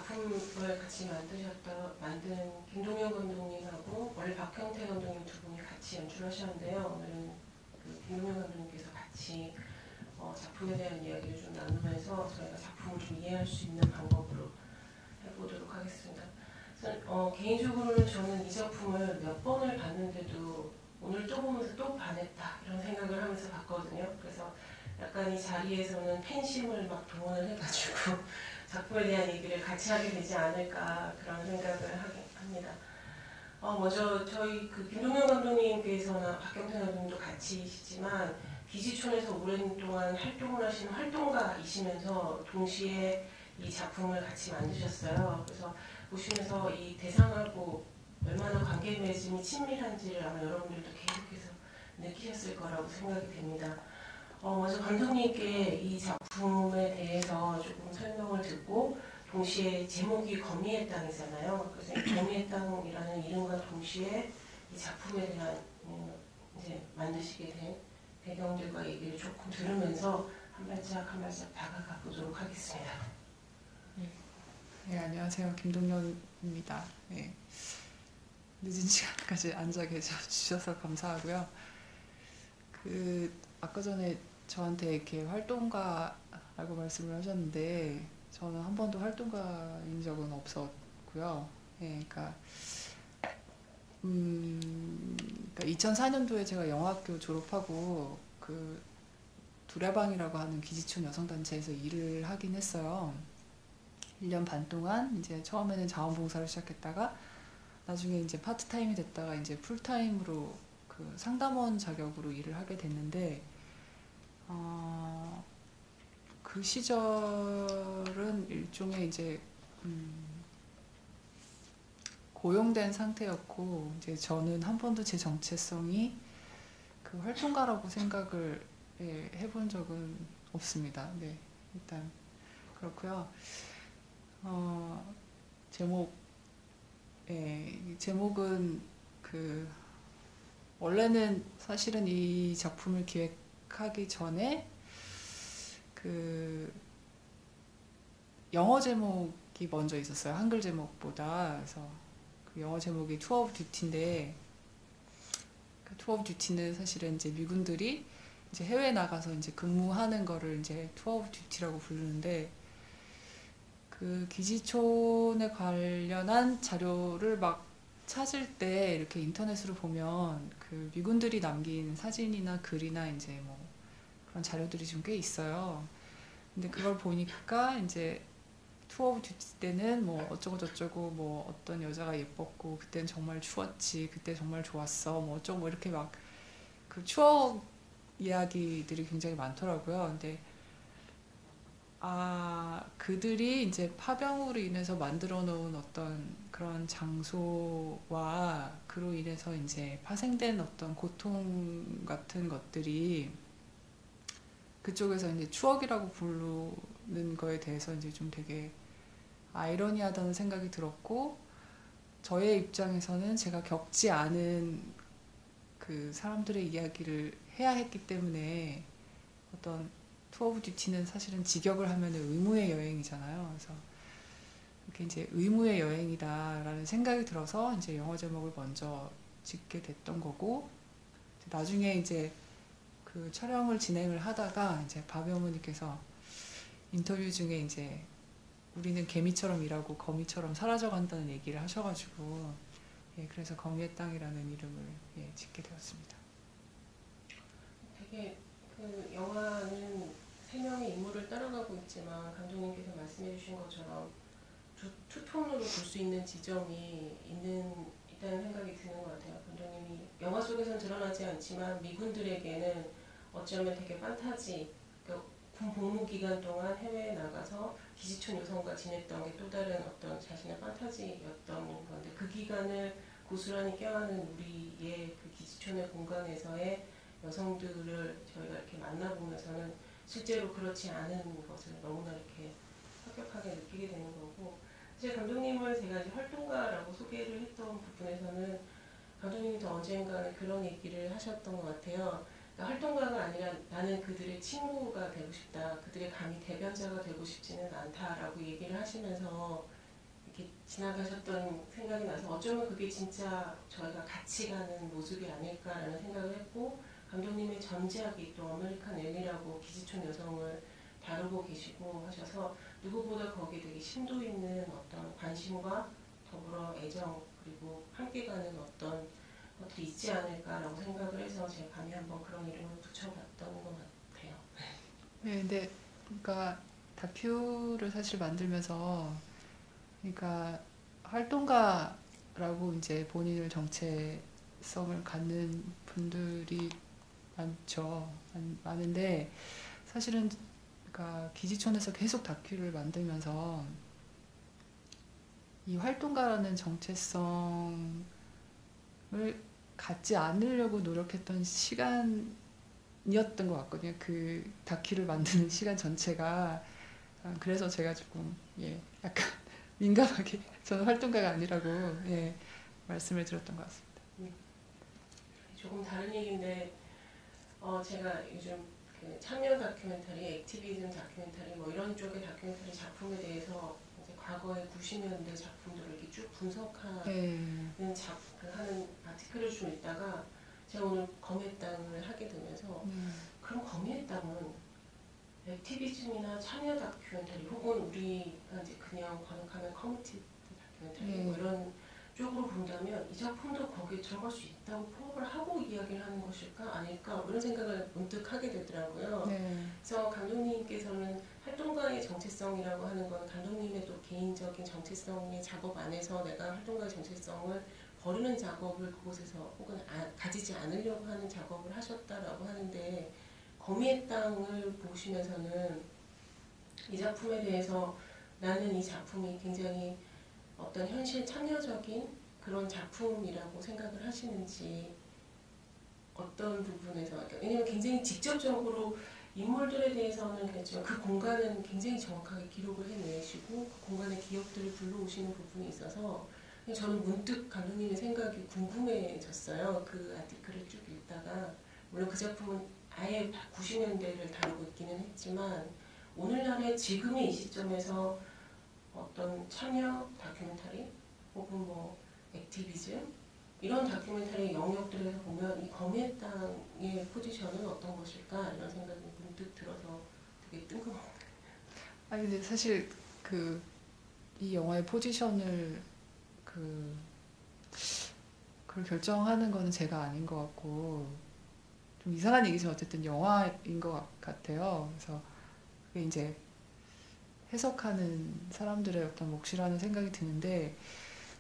작품을 같이 만든 김동현 감독님하고 원래 박형태 감독님 두 분이 같이 연출을 하셨는데요. 오늘은 그 김동현 감독님께서 같이 작품에 대한 이야기를 좀 나누면서 저희가 작품을 좀 이해할 수 있는 방법으로 해보도록 하겠습니다. 개인적으로는 저는 이 작품을 몇 번을 봤는데도 오늘 또 보면서 또 반했다 이런 생각을 하면서 봤거든요. 그래서 약간 이 자리에서는 팬심을 막 동원을 해가지고 작품에 대한 얘기를 같이 하게 되지 않을까 그런 생각을 합니다. 먼저 저희 그 김동현 감독님께서나 박경태 감독님도 같이시지만 기지촌에서 오랜 동안 활동을 하시는 활동가이시면서 동시에 이 작품을 같이 만드셨어요. 그래서 보시면서 이 대상하고 얼마나 관계 맺음이 친밀한지를 아마 여러분들도 계속해서 느끼셨을 거라고 생각이 됩니다. 먼저 감독님께 이 작품에 대해서 조금 설명을 듣고 동시에 제목이 거미의 땅이잖아요. 그래서 이 거미의 땅이라는 이름과 동시에 이 작품에 대한 이제 만드시게 된 배경들과 얘기를 조금 들으면서 한 발짝 한 발짝 다가가 보도록 하겠습니다. 네, 안녕하세요. 김동현입니다. 네. 늦은 시간까지 앉아 계셔 주셔서 감사하고요. 아까 전에 저한테 이렇게 활동가라고 말씀을 하셨는데 저는 한 번도 활동가인 적은 없었고요. 네, 그러니까 2004년도에 제가 영화학교 졸업하고 그 두레방이라고 하는 기지촌 여성단체에서 일을 하긴 했어요. 1년 반 동안 이제 처음에는 자원봉사를 시작했다가 나중에 이제 파트타임이 됐다가 이제 풀타임으로 그 상담원 자격으로 일을 하게 됐는데 그 시절은 일종의 이제 고용된 상태였고 이제 저는 한 번도 제 정체성이 그 활동가라고 생각을 해본 적은 없습니다. 네, 일단 그렇고요. 제목은 원래는 사실은 이 작품을 기획하기 전에 영어 제목이 먼저 있었어요. 한글 제목보다. 그래서 그 영어 제목이 투어 오브 듀티인데 그 투어 오브 듀티는 사실은 이제 미군들이 이제 해외에 나가서 이제 근무하는 거를 이제 투어 오브 듀티라고 부르는데 그 기지촌에 관련한 자료를 막 찾을 때 이렇게 인터넷으로 보면 그 미군들이 남긴 사진이나 글이나 이제 뭐 그런 자료들이 좀 꽤 있어요. 근데 그걸 보니까 이제 투어 오브 듀티 때는 뭐 어쩌고 저쩌고 뭐 어떤 여자가 예뻤고 그때는 정말 추웠지 그때 정말 좋았어 뭐 어쩌고 뭐 이렇게 막 그 추억 이야기들이 굉장히 많더라고요. 근데 그들이 이제 파병으로 인해서 만들어 놓은 어떤 그런 장소와 그로 인해서 이제 파생된 어떤 고통 같은 것들이 그쪽에서 이제 추억이라고 부르는 거에 대해서 이제 좀 되게 아이러니하다는 생각이 들었고 저의 입장에서는 제가 겪지 않은 그 사람들의 이야기를 해야 했기 때문에 어떤 투어 오브 듀티는 사실은 직역을 하면 의무의 여행이잖아요. 그래서 이렇게 이제 의무의 여행이다라는 생각이 들어서 이제 영어 제목을 먼저 짓게 됐던 거고 나중에 이제 그 촬영을 진행을 하다가 이제 박영훈님께서 인터뷰 중에 이제 우리는 개미처럼 일하고 거미처럼 사라져간다는 얘기를 하셔가지고 그래서 거미의 땅이라는 이름을 짓게 되었습니다. 되게 그 영화는 세 명의 인물을 따라가고 있지만 감독님께서 말씀해 주신 것처럼 투톤으로 볼 수 있는 지점이 있다는 생각이 드는 것 같아요. 감독님이 영화 속에서는 드러나지 않지만 미군들에게는 어쩌면 되게 판타지, 그러니까 군 복무 기간 동안 해외에 나가서 기지촌 여성과 지냈던 게 또 다른 어떤 자신의 판타지였던 건데 그 기간을 고스란히 껴안은 우리의 그 기지촌의 공간에서의 여성들을 저희가 이렇게 만나보면서는 실제로 그렇지 않은 것을 너무나 이렇게 확격하게 느끼게 되는 거고 제 감독님을 제가 이제 활동가라고 소개를 했던 부분에서는 감독님도 언젠가는 그런 얘기를 하셨던 것 같아요. 그러니까 활동가가 아니라 나는 그들의 친구가 되고 싶다. 그들의 감히 대변자가 되고 싶지는 않다라고 얘기를 하시면서 이렇게 지나가셨던 생각이 나서 어쩌면 그게 진짜 저희가 같이 가는 모습이 아닐까라는 생각을 했고, 감독님의 전작이 또 아메리칸 엘리라고 기지촌 여성을 다루고 계시고 하셔서 누구보다 거기에 되게 심도 있는 어떤 관심과 더불어 애정 그리고 함께 가는 어떤 것들이 있지 않을까라고 생각을 해서 제가 감히 한번 그런 이름을 붙여봤던 것 같아요. 네, 근데 그러니까 다큐를 사실 만들면서 그러니까 활동가라고 이제 본인을 정체성을 갖는 분들이 많죠. 많은데 사실은 그러니까 기지촌에서 계속 다큐를 만들면서 이 활동가라는 정체성을 갖지 않으려고 노력했던 시간이었던 것 같거든요. 그 다큐를 만드는 시간 전체가. 그래서 제가 조금 약간 민감하게 저는 활동가가 아니라고 말씀을 드렸던 것 같습니다. 조금 다른 얘기인데 제가 요즘 그 참여 다큐멘터리, 액티비즘 다큐멘터리 뭐 이런 쪽의 다큐멘터리 작품에 대해서 이제 과거의 90년대 작품들을 이렇게 쭉 분석하는 하는 아티클을 좀 읽다가 제가 오늘 검의 땅을 하게 되면서 그럼 검의 땅은 액티비즘이나 참여 다큐멘터리 혹은 우리가 이제 그냥 번역하면 커뮤니티 다큐멘터리 뭐 이런 쪽으로 본다면 이 작품도 거기에 들어갈 수 있다고 포함을 하고 이야기를 하는 것일까 아닐까 이런 생각을 문득 하게 되더라고요. 그래서 감독님께서는 활동가의 정체성이라고 하는 건 감독님의 또 개인적인 정체성의 작업 안에서 내가 활동가의 정체성을 버리는 작업을 그곳에서 혹은 가지지 않으려고 하는 작업을 하셨다라고 하는데 거미의 땅을 보시면서는 이 작품에 대해서 나는 이 작품이 굉장히 어떤 현실 참여적인 그런 작품이라고 생각을 하시는지 어떤 부분에서 왜냐면 굉장히 직접적으로 인물들에 대해서는 그렇지만 그 공간은 굉장히 정확하게 기록을 해내시고 그 공간의 기억들을 불러오시는 부분이 있어서 저는 문득 감독님의 생각이 궁금해졌어요. 그 아티클을 쭉 읽다가 물론 그 작품은 아예 90년대를 다루고 있기는 했지만 오늘날의 지금의 이 시점에서 어떤 참여 다큐멘터리 혹은 뭐 액티비즘 이런 다큐멘터리 영역들에서 보면 이 검의 땅의 포지션은 어떤 것일까 이런 생각이 문득 들어서 되게 뜬금없네요. 아니 근데 사실 이 영화의 포지션을 그걸 결정하는 거는 제가 아닌 것 같고 좀 이상한 얘기지만 어쨌든 영화인 것 같아요. 그래서 그게 이제 해석하는 사람들의 어떤 몫이라는 생각이 드는데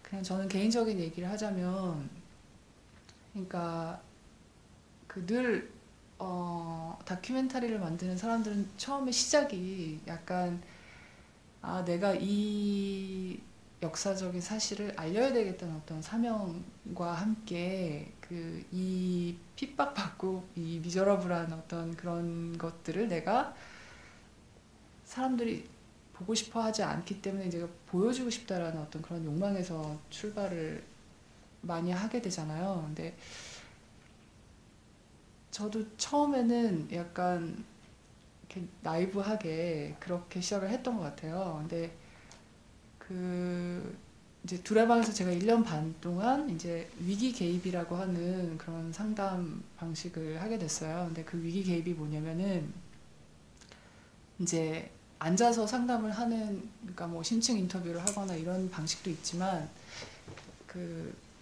그냥 저는 개인적인 얘기를 하자면 그러니까 늘 다큐멘터리를 만드는 사람들은 처음에 시작이 약간 내가 이 역사적인 사실을 알려야 되겠다는 어떤 사명과 함께 이 핍박받고 이 미저러블한 어떤 그런 것들을 내가 사람들이 보고 싶어 하지 않기 때문에 내가 보여주고 싶다라는 어떤 그런 욕망에서 출발을 많이 하게 되잖아요. 근데 저도 처음에는 약간 이렇게 나이브하게 그렇게 시작을 했던 것 같아요. 근데 이제 두레방에서 제가 1년 반 동안 이제 위기 개입이라고 하는 그런 상담 방식을 하게 됐어요. 근데 그 위기 개입이 뭐냐면은 이제 앉아서 상담을 하는 그러니까 뭐 심층 인터뷰를 하거나 이런 방식도 있지만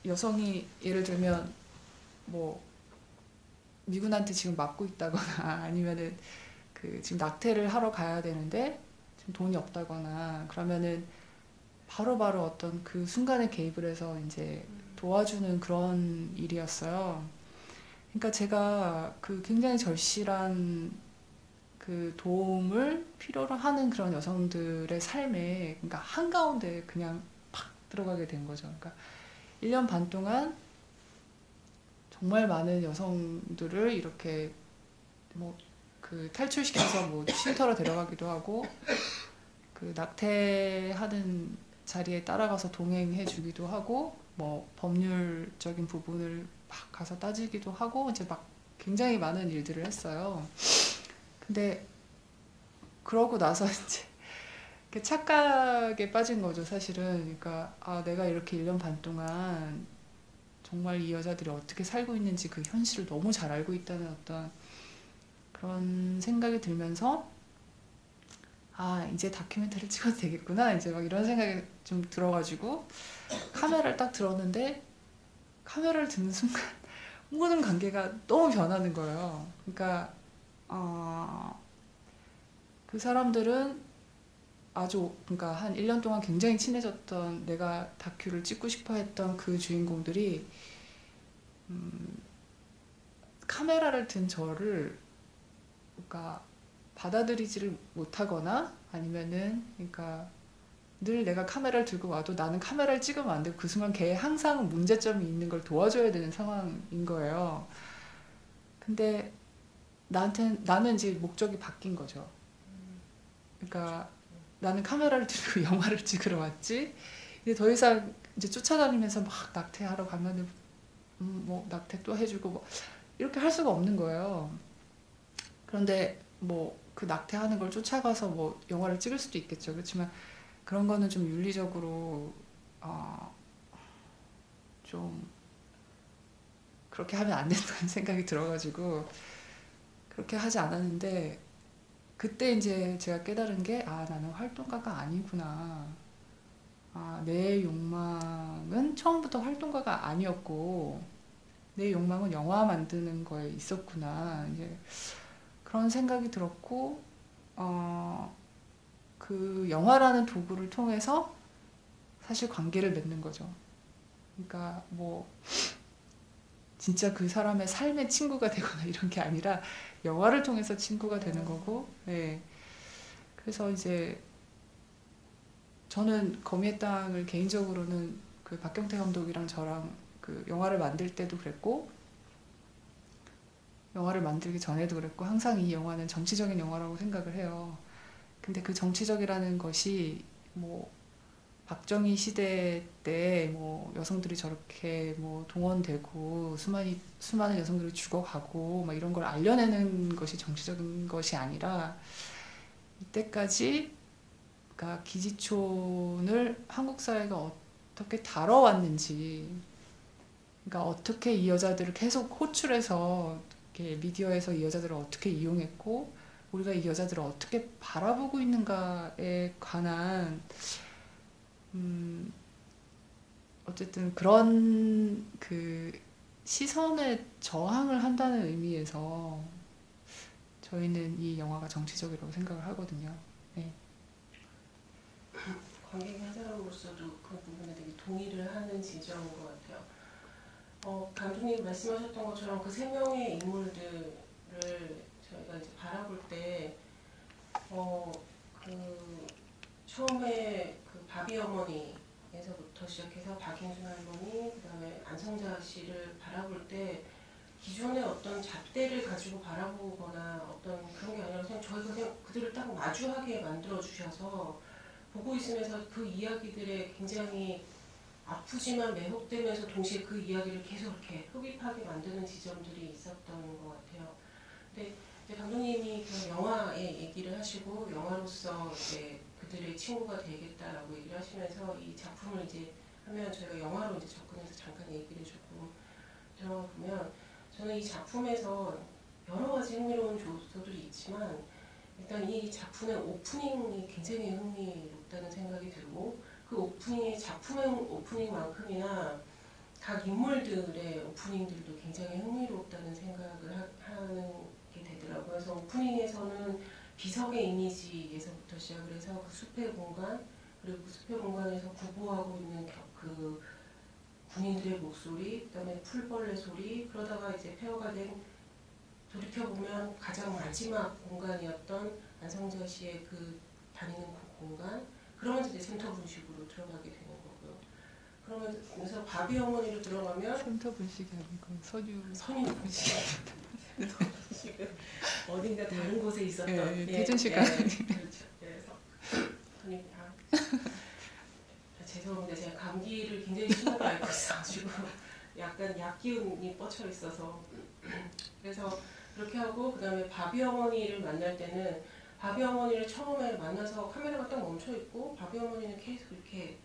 여성이 예를 들면 뭐 미군한테 지금 맞고 있다거나 아니면은 지금 낙태를 하러 가야 되는데 지금 돈이 없다거나 그러면은 바로바로 어떤 그 순간에 개입을 해서 이제 도와주는 그런 일이었어요. 그러니까 제가 굉장히 절실한 도움을 필요로 하는 그런 여성들의 삶에 그러니까 한가운데 그냥 팍 들어가게 된 거죠. 그러니까 1년 반 동안 정말 많은 여성들을 이렇게 뭐 탈출시켜서 뭐 쉼터로 데려가기도 하고 낙태하는 자리에 따라가서 동행해 주기도 하고 뭐 법률적인 부분을 막 가서 따지기도 하고 이제 막 굉장히 많은 일들을 했어요. 근데 그러고 나서 이제 이렇게 착각에 빠진 거죠, 사실은. 그러니까 아, 내가 이렇게 1년 반 동안 정말 이 여자들이 어떻게 살고 있는지 그 현실을 너무 잘 알고 있다는 어떤 그런 생각이 들면서 아, 이제 다큐멘터리를 찍어도 되겠구나, 이제 막 이런 생각이 좀 들어가지고 카메라를 딱 들었는데 카메라를 드는 순간 모든 관계가 너무 변하는 거예요. 그러니까 그 사람들은 아주, 그러니까 한 1년 동안 굉장히 친해졌던, 내가 다큐를 찍고 싶어 했던 그 주인공들이 카메라를 든 저를, 그러니까 받아들이지를 못하거나, 아니면은 그러니까 늘 내가 카메라를 들고 와도 나는 카메라를 찍으면 안 되고 그 순간 걔 항상 문제점이 있는 걸 도와줘야 되는 상황인 거예요. 근데 나는 이제 목적이 바뀐 거죠. 그러니까 나는 카메라를 들고 영화를 찍으러 왔지. 이제 더 이상 이제 쫓아다니면서 막 낙태하러 가면은 뭐 낙태 또 해주고 뭐 이렇게 할 수가 없는 거예요. 그런데 뭐 그 낙태하는 걸 쫓아가서 뭐 영화를 찍을 수도 있겠죠. 그렇지만 그런 거는 좀 윤리적으로 좀 그렇게 하면 안 된다는 생각이 들어가지고 그렇게 하지 않았는데, 그때 이제 제가 깨달은 게 아, 나는 활동가가 아니구나. 아, 내 욕망은 처음부터 활동가가 아니었고 내 욕망은 영화 만드는 거에 있었구나. 이제 그런 생각이 들었고 그 영화라는 도구를 통해서 사실 관계를 맺는 거죠. 그러니까 뭐 진짜 그 사람의 삶의 친구가 되거나 이런 게 아니라 영화를 통해서 친구가 되는 거고, 네. 그래서 이제 저는 거미의 땅을 개인적으로는 그 박경태 감독이랑 저랑 그 영화를 만들 때도 그랬고, 영화를 만들기 전에도 그랬고, 항상 이 영화는 정치적인 영화라고 생각을 해요. 근데 그 정치적이라는 것이 뭐 박정희 시대 때 뭐 여성들이 저렇게 뭐 동원되고 수많은 여성들이 죽어가고 막 이런 걸 알려내는 것이 정치적인 것이 아니라, 이때까지 그러니까 기지촌을 한국 사회가 어떻게 다뤄왔는지, 그러니까 어떻게 이 여자들을 계속 호출해서 이렇게 미디어에서 이 여자들을 어떻게 이용했고 우리가 이 여자들을 어떻게 바라보고 있는가에 관한 어쨌든 그런 그 시선에 저항을 한다는 의미에서 저희는 이 영화가 정치적이라고 생각을 하거든요. 네. 관객의 한 사람으로서도 그 부분에 되게 동의를 하는 지점인 것 같아요. 감독님 말씀하셨던 것처럼 그 세 명의 인물들을 저희가 이제 바라볼 때, 그 처음에 그 바비 어머니에서부터 시작해서 박인순 할머니, 그다음에 안성자 씨를 바라볼 때 기존의 어떤 잣대를 가지고 바라보거나 어떤 그런 게 아니라 저희가 그냥 그들을 딱 마주하게 만들어 주셔서 보고 있으면서 그 이야기들에 굉장히 아프지만 매혹되면서 동시에 그 이야기를 계속 이렇게 흡입하게 만드는 지점들이 있었던 것 같아요. 근데 이제 감독님이 그 영화의 얘기를 하시고 영화로서 이제 그들의 친구가 되겠다라고 얘기를 하시면서 이 작품을 이제 하면 저희가 영화로 이제 접근해서 잠깐 얘기를 조금 들어가 보면, 저는 이 작품에서 여러 가지 흥미로운 요소들이 있지만 일단 이 작품의 오프닝이 굉장히 흥미롭다는 생각이 들고, 그 오프닝의 작품의 오프닝만큼이나 각 인물들의 오프닝들도 굉장히 흥미롭다는 생각을 하는 게 되더라고요. 그래서 오프닝에서는 비석의 이미지에서부터 시작을 해서 그 숲의 공간, 그리고 그 숲의 공간에서 구보하고 있는 그 군인들의 목소리, 그다음에 풀벌레 소리, 그러다가 이제 폐허가 된, 돌이켜보면 가장 마지막 공간이었던 안성자 씨의 그 다니는 그 공간, 그러면서 이제 센터 분식으로 들어가게 되는 거고요. 그러면서 바비 어머니로 들어가면 센터 분식이 아니고 선유 분식. 어딘가 다른 곳에 있었던 대전시가 그렇죠. 그래서 선유 죄송합니다. 제가 감기를 굉장히 심하게 앓고 있어가지고 약간 약 기운이 뻗쳐 있어서, 그래서 그렇게 하고 그다음에 바비 어머니를 만날 때는 바비 어머니를 처음에 만나서 카메라가 딱 멈춰 있고 바비 어머니는 계속 이렇게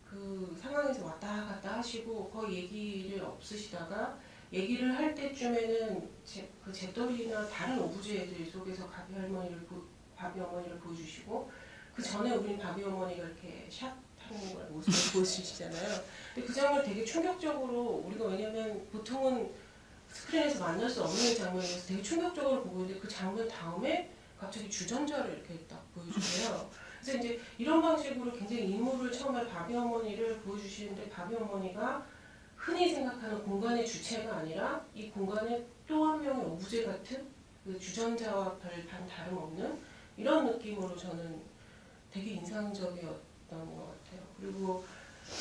그 상황에서 왔다 갔다 하시고 거의 얘기를 없으시다가 얘기를 할 때쯤에는 그 잿더리나 다른 오브제들 속에서 바비 어머니를 보여주시고 그 전에 우린 바비 어머니가 이렇게 샷하는 걸 모습을 보여주시잖아요. 근데 그 장면 되게 충격적으로 우리가 왜냐면 보통은 스크린에서 만날 수 없는 장면이어서 되게 충격적으로 보고 있는데 그 장면 다음에 갑자기 주전자를 이렇게 딱 보여주세요. 그래서 이제 이런 방식으로 굉장히 인물을 처음에 바비 어머니를 보여주시는데 바비 어머니가 흔히 생각하는 공간의 주체가 아니라 이 공간의 또 한 명의 오브제 같은 그 주전자와 별반 다름없는 이런 느낌으로 저는 되게 인상적이었던 것 같아요. 그리고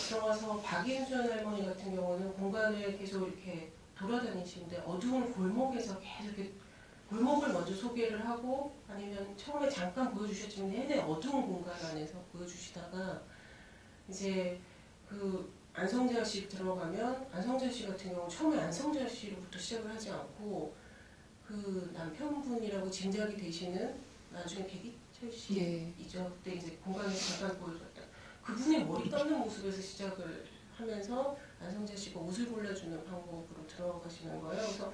들어가서 박인순 할머니 같은 경우는 공간을 계속 이렇게 돌아다니시는데 어두운 골목에서 계속 이렇게 골목을 먼저 소개를 하고 아니면 처음에 잠깐 보여주셨지만 내내 어두운 공간 안에서 보여주시다가 이제 그 안성재 씨 들어가면 안성재 씨 같은 경우 처음에 안성재 씨로부터 시작을 하지 않고 그 남편분이라고 짐작이 되시는 나중에 백이철 씨이죠. 그때 이제 공간에서 잠깐 보여줬다. 그분이 머리 감는 모습에서 시작을 하면서 안성재 씨가 옷을 골라주는 방법으로 들어가시는 거예요. 그래서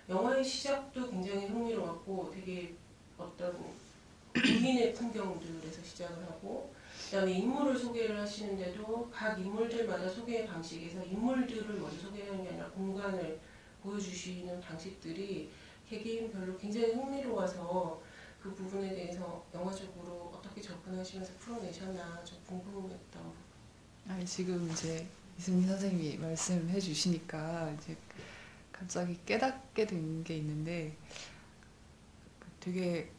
영화의 시작도 굉장히 흥미로웠고 되게 어떤 부인의 풍경들에서 시작을 하고 그다음에 인물을 소개를 하시는데도 각 인물들마다 소개의 방식에서 인물들을 먼저 소개하는 게 아니라 공간을 보여주시는 방식들이 개개인별로 굉장히 흥미로워서 그 부분에 대해서 영화적으로 어떻게 접근하시면서 풀어내셨나 좀 궁금했던 부분. 아니, 지금 이제 이승민 선생님이 말씀해 주시니까 이제 갑자기 깨닫게 된 게 있는데 되게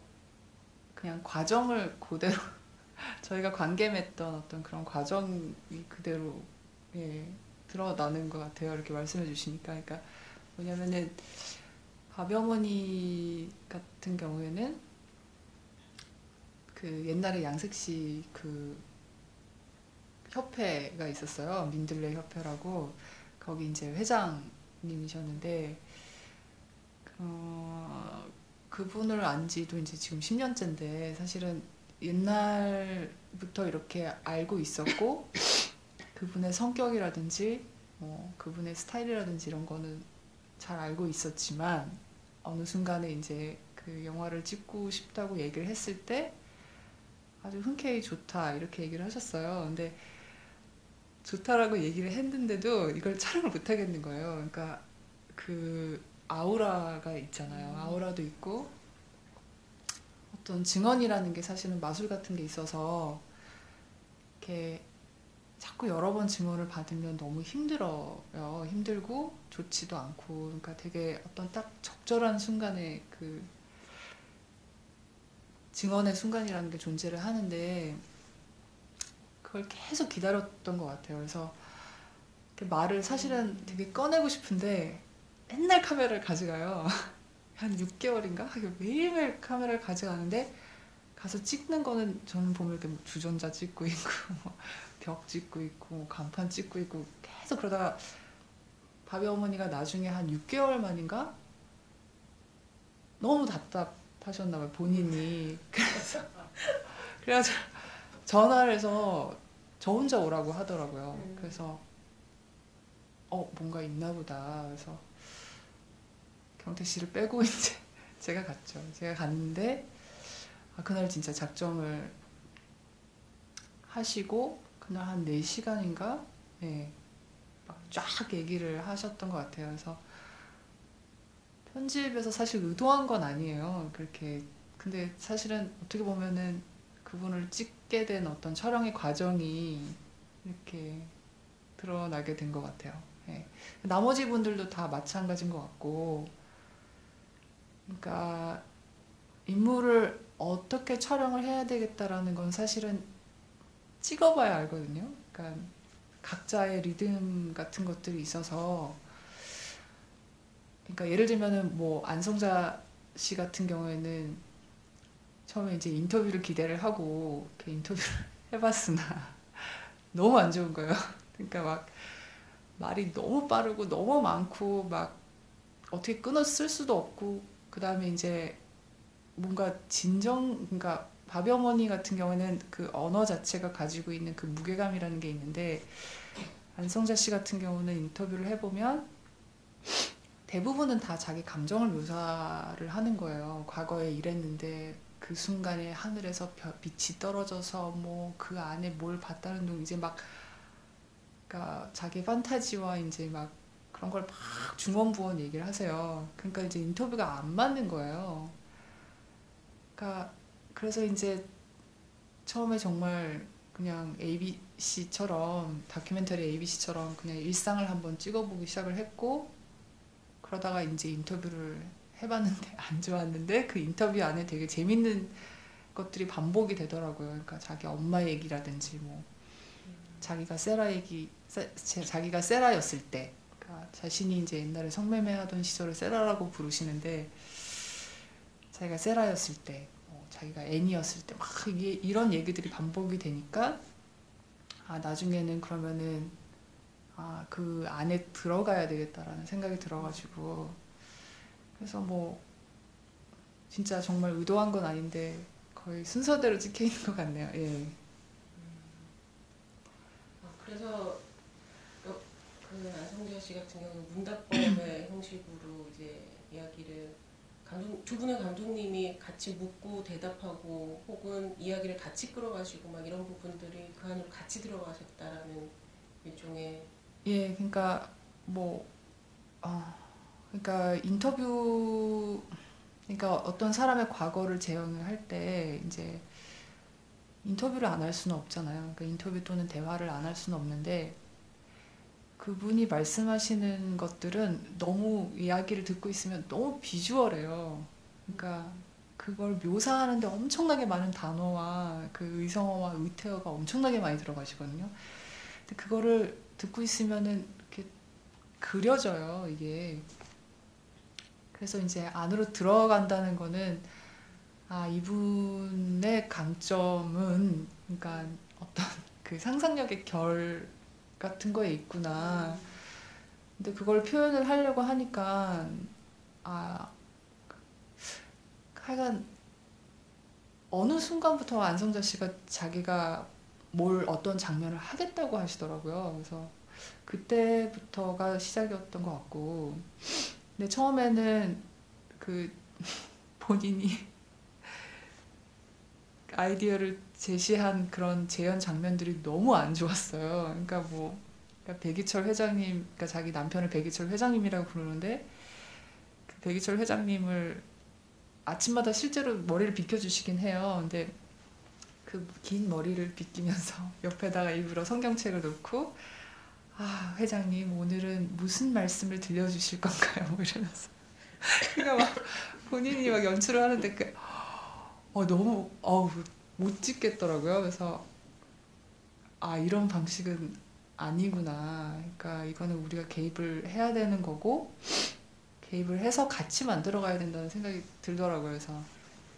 그냥 과정을 그대로 저희가 관계 맺던 어떤 그런 과정이 그대로 드러나는 것 같아요. 이렇게 말씀해 주시니까. 그러니까 뭐냐면은 바비 어머니 같은 경우에는 그 옛날에 양색시 그 협회가 있었어요. 민들레 협회라고. 거기 이제 회장님이셨는데 그분을 안 지도 이제 지금 10년째인데 사실은 옛날부터 이렇게 알고 있었고 그분의 성격이라든지 그분의 스타일이라든지 이런 거는 잘 알고 있었지만 어느 순간에 이제 그 영화를 찍고 싶다고 얘기를 했을 때 아주 흔쾌히 좋다 이렇게 얘기를 하셨어요. 근데 좋다라고 얘기를 했는데도 이걸 촬영을 못 하겠는 거예요. 그러니까 그 아우라가 있잖아요. 아우라도 있고 어떤 증언이라는 게 사실은 마술 같은 게 있어서 이렇게 자꾸 여러 번 증언을 받으면 너무 힘들어요. 힘들고 좋지도 않고. 그러니까 되게 어떤 딱 적절한 순간에 그 증언의 순간이라는 게 존재를 하는데 그걸 계속 기다렸던 것 같아요. 그래서 말을 사실은 되게 꺼내고 싶은데 맨날 카메라를 가져가요. 한 6개월인가? 매일매일 카메라를 가져가는데 가서 찍는 거는 저는 보면 이렇게 주전자 찍고 있고 벽 찍고 있고 간판 찍고 있고 계속 그러다가 바비 어머니가 나중에 한 6개월 만인가? 너무 답답하셨나 봐요. 본인이. 그래가지고 전화를 해서 저 혼자 오라고 하더라고요. 그래서 뭔가 있나 보다. 그래서 경태 씨를 빼고 이제 제가 갔죠. 제가 갔는데 그날 진짜 작정을 하시고 그날 한 4시간인가 막 쫙 얘기를 하셨던 것 같아요. 그래서 편집에서 사실 의도한 건 아니에요. 그렇게. 근데 사실은 어떻게 보면은 그분을 찍게 된 어떤 촬영의 과정이 이렇게 드러나게 된 것 같아요. 나머지 분들도 다 마찬가지인 것 같고, 그러니까 인물을 어떻게 촬영을 해야 되겠다라는 건 사실은 찍어봐야 알거든요. 그러니까 각자의 리듬 같은 것들이 있어서, 그러니까 예를 들면은 뭐 안성자 씨 같은 경우에는 처음에 이제 인터뷰를 기대를 하고 이렇게 인터뷰를 해봤으나 너무 안 좋은 거예요. 그러니까 막 말이 너무 빠르고 너무 많고 막 어떻게 끊어 쓸 수도 없고, 그 다음에 이제 뭔가 그러니까 바비 어머니 같은 경우에는 그 언어 자체가 가지고 있는 그 무게감이라는 게 있는데, 안성자 씨 같은 경우는 인터뷰를 해보면 대부분은 다 자기 감정을 묘사를 하는 거예요. 과거에 이랬는데 그 순간에 하늘에서 빛이 떨어져서 뭐 그 안에 뭘 봤다는 둥, 이제 막 그러니까 자기 판타지와 이제 막 그런 걸 막 중원부원 얘기를 하세요. 그러니까 이제 인터뷰가 안 맞는 거예요. 그러니까 그래서 이제 처음에 정말 그냥 ABC처럼, 다큐멘터리 ABC처럼 그냥 일상을 한번 찍어보기 시작을 했고, 그러다가 이제 인터뷰를 해봤는데 안 좋았는데, 그 인터뷰 안에 되게 재밌는 것들이 반복이 되더라고요. 그러니까 자기 엄마 얘기라든지 뭐 자기가 자기가 세라였을 때, 그러니까 자신이 이제 옛날에 성매매 하던 시절을 세라라고 부르시는데, 자기가 세라였을 때, 자기가 애니였을 때 막 이런 얘기들이 반복이 되니까, 나중에는 그러면은 그 안에 들어가야 되겠다라는 생각이 들어가지고, 그래서 뭐 진짜 정말 의도한 건 아닌데 거의 순서대로 찍혀 있는 것 같네요. 예. 그래서 그 안성재 씨 같은 경우는 문답법의 형식으로 이제 이야기를 두 분의 감독님이 같이 묻고 대답하고 혹은 이야기를 같이 끌어가시고 막 이런 부분들이 그 안으로 같이 들어가셨다라는 일종의. 예, 그러니까 뭐 그러니까 그러니까 어떤 사람의 과거를 재현을 할 때 이제 인터뷰를 안 할 수는 없잖아요. 그러니까 인터뷰 또는 대화를 안 할 수는 없는데, 그분이 말씀하시는 것들은 너무 이야기를 듣고 있으면 너무 비주얼해요. 그러니까 그걸 묘사하는데 엄청나게 많은 단어와 그 의성어와 의태어가 엄청나게 많이 들어가시거든요. 근데 그거를 듣고 있으면은 이렇게 그려져요, 이게. 그래서 이제 안으로 들어간다는 거는, 이분의 강점은 그러니까 어떤 그 상상력의 결 같은 거에 있구나. 근데 그걸 표현을 하려고 하니까 하여간 어느 순간부터 안성자 씨가 자기가 어떤 장면을 하겠다고 하시더라고요. 그래서 그때부터가 시작이었던 것 같고, 근데 처음에는 그 본인이 아이디어를 제시한 그런 재현 장면들이 너무 안 좋았어요. 그러니까 백이철 회장님, 그러니까 자기 남편을 백이철 회장님이라고 부르는데, 그 백이철 회장님을 아침마다 실제로 머리를 빗겨주시긴 해요. 근데 그 긴 머리를 빗기면서 옆에다가 일부러 성경책을 놓고, 회장님 오늘은 무슨 말씀을 들려주실 건가요? 뭐 이러면서. 그러니까 막 본인이 막 연출을 하는데 너무 못 찍겠더라고요. 그래서 이런 방식은 아니구나. 그러니까 이거는 우리가 개입을 해야 되는 거고, 개입을 해서 같이 만들어 가야 된다는 생각이 들더라고요.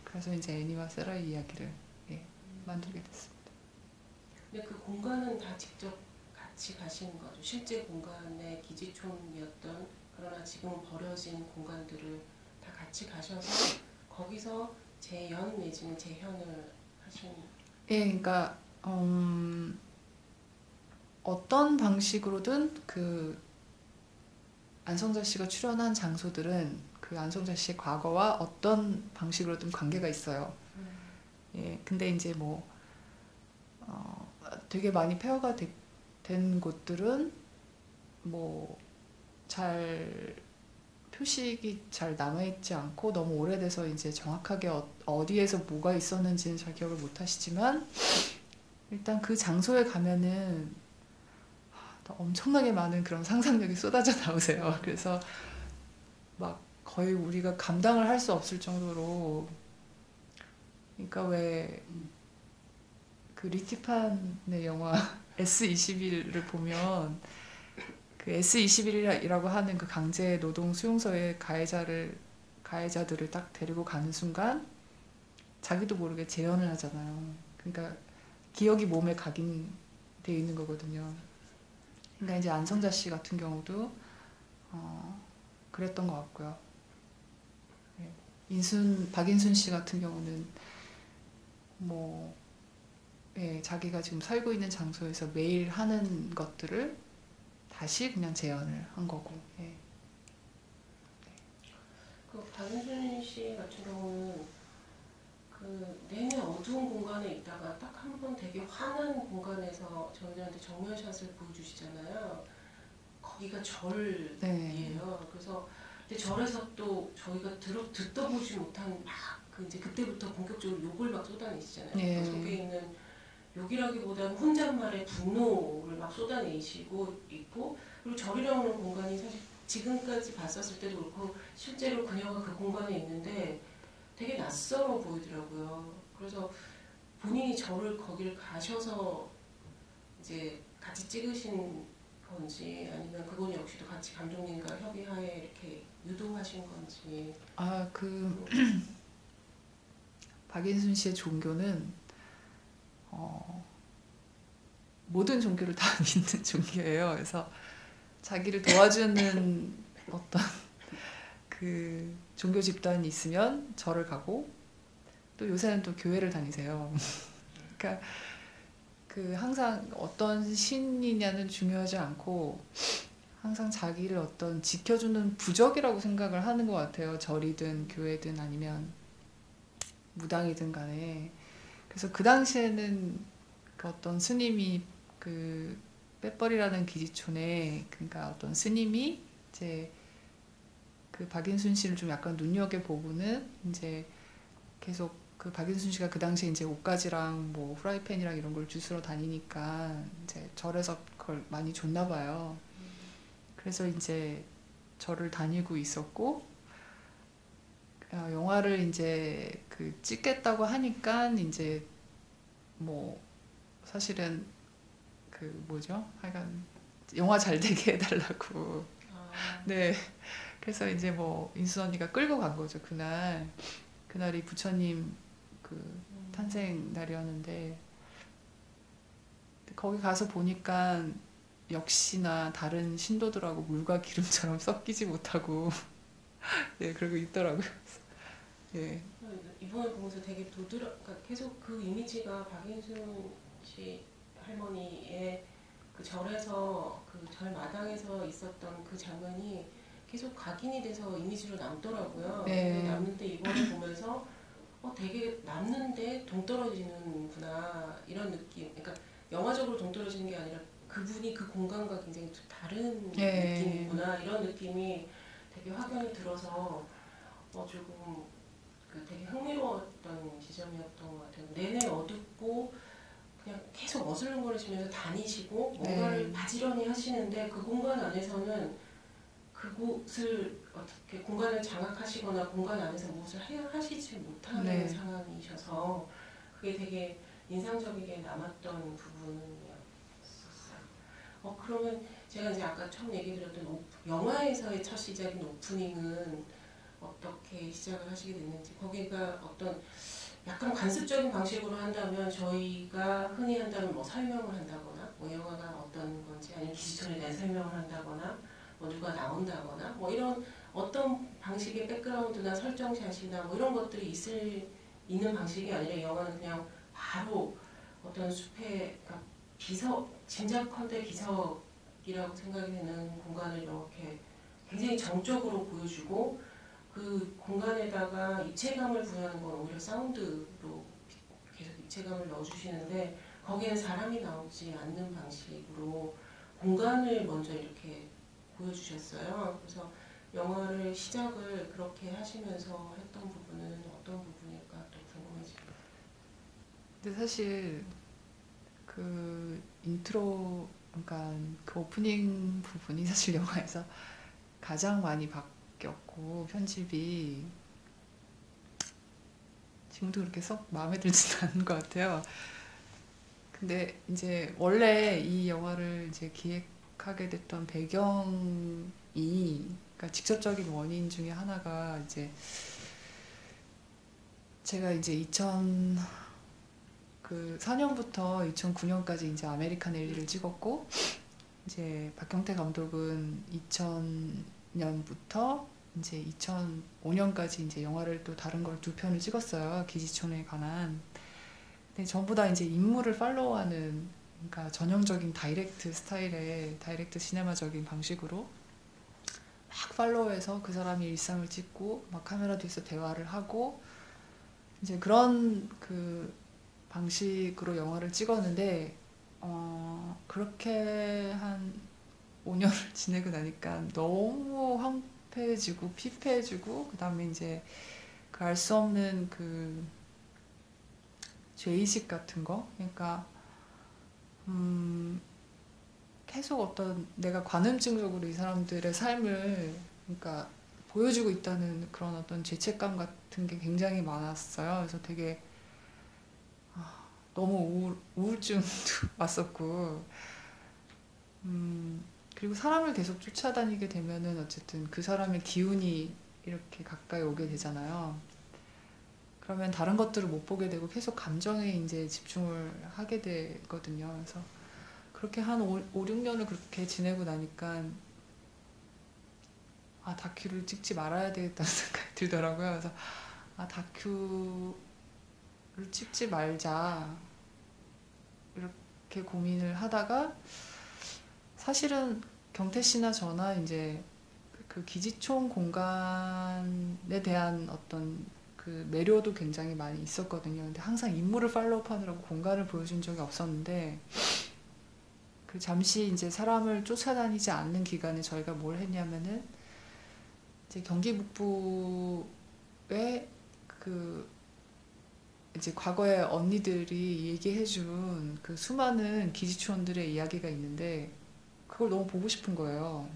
그래서 이제 애니와 세라의 이야기를 만들게 됐습니다. 근데 그 공간은 다 직접 같이 가시는 거죠. 실제 공간의 기지촌이었던, 그러나 지금 버려진 공간들을 다 같이 가셔서 거기서 재연 내지는 재현을 하신. 예, 그러니까 어떤 방식으로든 그 안성자 씨가 출연한 장소들은 그 안성자 씨의 과거와 어떤 방식으로든 관계가 있어요. 예, 근데 이제 뭐 되게 많이 폐허가 된 곳들은 뭐 잘 표식이 잘 남아있지 않고 너무 오래돼서 이제 정확하게 어디에서 뭐가 있었는지는 잘 기억을 못 하시지만, 일단 그 장소에 가면은 엄청나게 많은 그런 상상력이 쏟아져 나오세요. 그래서 막 거의 우리가 감당을 할 수 없을 정도로, 그러니까 왜 그 리티판의 영화 S21을 보면, 그 S21이라고 하는 그 강제 노동 수용소에 가해자들을 딱 데리고 가는 순간 자기도 모르게 재현을 하잖아요. 그러니까 기억이 몸에 각인돼 있는 거거든요. 그러니까 이제 안성자 씨 같은 경우도 그랬던 것 같고요. 네. 박인순 씨 같은 경우는 뭐 예, 자기가 지금 살고 있는 장소에서 매일 하는 것들을 다시 그냥 재현을 한 거고. 예. 그 박인순 씨 같은 경우는 그 내내 어두운 공간에 있다가 딱 한 번 되게 환한 공간에서 저희한테 정면샷을 보여주시잖아요. 거기가 절이에요. 네. 그래서 근데 절에서 또 저희가 듣도 보지 못한 막 그 이제 그때부터 본격적으로 욕을 막 쏟아내시잖아요. 예. 그 속에 있는 욕이라기보다는 혼잣말에 분노를 막 쏟아내시고 있고, 그리고 절이라고 하는 공간이 사실 지금까지 봤었을 때도 그렇고 실제로 그녀가 그 공간에 있는데 되게 낯설어 보이더라고요. 그래서 본인이 절을 거기를 가셔서 이제 같이 찍으신 건지 아니면 그건 역시도 같이 감독님과 협의하에 이렇게 유도하신 건지. 박인순 씨의 종교는 모든 종교를 다 믿는 종교예요. 그래서 자기를 도와주는 어떤 그 종교 집단이 있으면 절을 가고, 또 요새는 또 교회를 다니세요. 그러니까 그 항상 어떤 신이냐는 중요하지 않고 항상 자기를 어떤 지켜주는 부적이라고 생각을 하는 것 같아요. 절이든 교회든 아니면 무당이든 간에. 그래서 그 당시에는 그 어떤 스님이 그 빼버리라는 기지촌에, 그러니까 어떤 스님이 이제 그 박인순 씨를 좀 약간 눈여겨보고는 이제 계속 그 박인순 씨가 그 당시에 이제 옷가지랑 뭐 후라이팬이랑 이런 걸 주스러 다니니까 이제 절에서 그걸 많이 줬나 봐요. 그래서 이제 절을 다니고 있었고, 영화를 이제 그 찍겠다고 하니까 이제 뭐 사실은 그 뭐죠? 하여간 영화 잘 되게 해달라고. 네. 그래서 이제 뭐 인순 언니가 끌고 간 거죠. 그날이 부처님 그 탄생 날이었는데, 거기 가서 보니까 역시나 다른 신도들하고 물과 기름처럼 섞이지 못하고 예, 그러고 있더라고요. 예. 이번에 보면서 되게 그러니까 계속 그 이미지가 박인순 씨 할머니의 그 절에서 그 절 마당에서 있었던 그 장면이 계속 각인이 돼서 이미지로 남더라고요. 네. 남는데 이번에 보면서 되게 남는데 동떨어지는구나 이런 느낌. 그러니까 영화적으로 동떨어지는 게 아니라 그분이 그 공간과 굉장히 다른 네. 느낌이구나 이런 느낌이 되게 확연히 들어서 조금 그 되게 흥미로웠던 지점이었던 것 같아요. 내내 어둡고 그냥 계속 어슬렁거리시면서 다니시고 뭔가를 네. 바지런히 하시는데 그 공간 안에서는 그곳을 어떻게 공간을 장악하시거나 공간 안에서 무엇을 하시지 못하는 네. 상황이셔서 그게 되게 인상적이게 남았던 부분이었어요. 그러면 제가 이제 아까 처음 얘기 드렸던 영화에서의 첫 시작인 오프닝은 어떻게 시작을 하시게 됐는지, 거기가 어떤 약간 관습적인 방식으로 한다면 저희가 흔히 한다면 뭐 설명을 한다거나 뭐 영화가 어떤 건지 아니면 기지톤에 대한 설명을 한다거나 뭐 누가 나온다거나 뭐 이런 어떤 방식의 백그라운드나 설정샷이나 뭐 이런 것들이 있는 방식이 아니라 영화는 그냥 바로 어떤 숲의 그러니까 짐작컨대 기석이라고 생각이 되는 공간을 이렇게 굉장히 정적으로 보여주고, 그 공간에다가 입체감을 부여하는 건 오히려 사운드로 계속 입체감을 넣어주시는데 거기에는 사람이 나오지 않는 방식으로 공간을 먼저 이렇게 보여주셨어요. 그래서 영화를 시작을 그렇게 하시면서 했던 부분은 어떤 부분일까 또 궁금해집니다. 근데 사실 그 인트로, 그러니까 그 오프닝 부분이 사실 영화에서 가장 많이 바뀌었고, 편집이 지금도 그렇게 썩 마음에 들지는 않은 것 같아요. 근데 이제 원래 이 영화를 이제 기획하게 됐던 배경이, 그러니까 직접적인 원인 중에 하나가 이제 제가 이제 2004년부터 2009년까지 이제 아메리칸 엘리를 찍었고, 이제 박경태 감독은 2000년부터 이제 2005년까지 이제 영화를 또 다른 걸 2편을 찍었어요. 기지촌에 관한. 근데 전부 다 이제 인물을 팔로우하는, 그러니까 전형적인 다이렉트 스타일의 다이렉트 시네마적인 방식으로 막 팔로우해서 그 사람의 일상을 찍고 막 카메라 뒤에서 대화를 하고 이제 그런 그 방식으로 영화를 찍었는데 그렇게 한 5년을 지내고 나니까 너무 황폐해지고 피폐해지고 그다음에 이제 그 알 수 없는 그 죄의식 같은 거, 그러니까 계속 어떤 내가 관음증적으로 이 사람들의 삶을 그러니까 보여주고 있다는 그런 어떤 죄책감 같은 게 굉장히 많았어요. 그래서 되게 너무 우울증도 왔었고, 그리고 사람을 계속 쫓아다니게 되면은 어쨌든 그 사람의 기운이 이렇게 가까이 오게 되잖아요. 그러면 다른 것들을 못 보게 되고 계속 감정에 이제 집중을 하게 되거든요. 그래서 그렇게 한 5, 6년을 그렇게 지내고 나니까 다큐를 찍지 말아야 되겠다는 생각이 들더라고요. 그래서 다큐를 찍지 말자 이렇게 고민을 하다가 사실은 경태 씨나 저나 이제 그 기지촌 공간에 대한 어떤 그 매료도 굉장히 많이 있었거든요. 근데 항상 인물을 팔로우하느라고 공간을 보여준 적이 없었는데 그 잠시 이제 사람을 쫓아다니지 않는 기간에 저희가 뭘 했냐면은 이제 경기 북부에 그 이제 과거에 언니들이 얘기해준 그 수많은 기지촌들의 이야기가 있는데 그걸 너무 보고 싶은 거예요.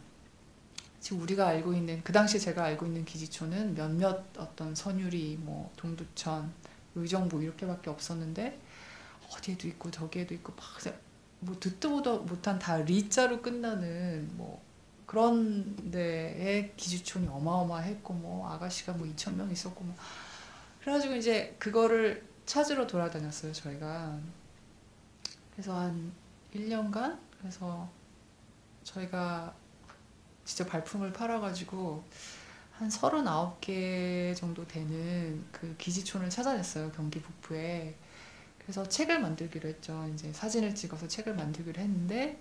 지금 우리가 알고 있는 그 당시 제가 알고 있는 기지촌은 몇몇 어떤 선유리, 뭐 동두천, 의정부 이렇게밖에 없었는데 어디에도 있고 저기에도 있고 막 뭐 듣도 보도 못한 다 리자로 끝나는 뭐 그런 데에 기지촌이 어마어마했고 뭐 아가씨가 뭐 2,000명 있었고 뭐 그래가지고 이제 그거를 찾으러 돌아다녔어요 저희가. 그래서 한 1년간 그래서 저희가 직접 발품을 팔아가지고 한 39개 정도 되는 그 기지촌을 찾아냈어요 경기 북부에. 그래서 책을 만들기로 했죠. 이제 사진을 찍어서 책을 만들기로 했는데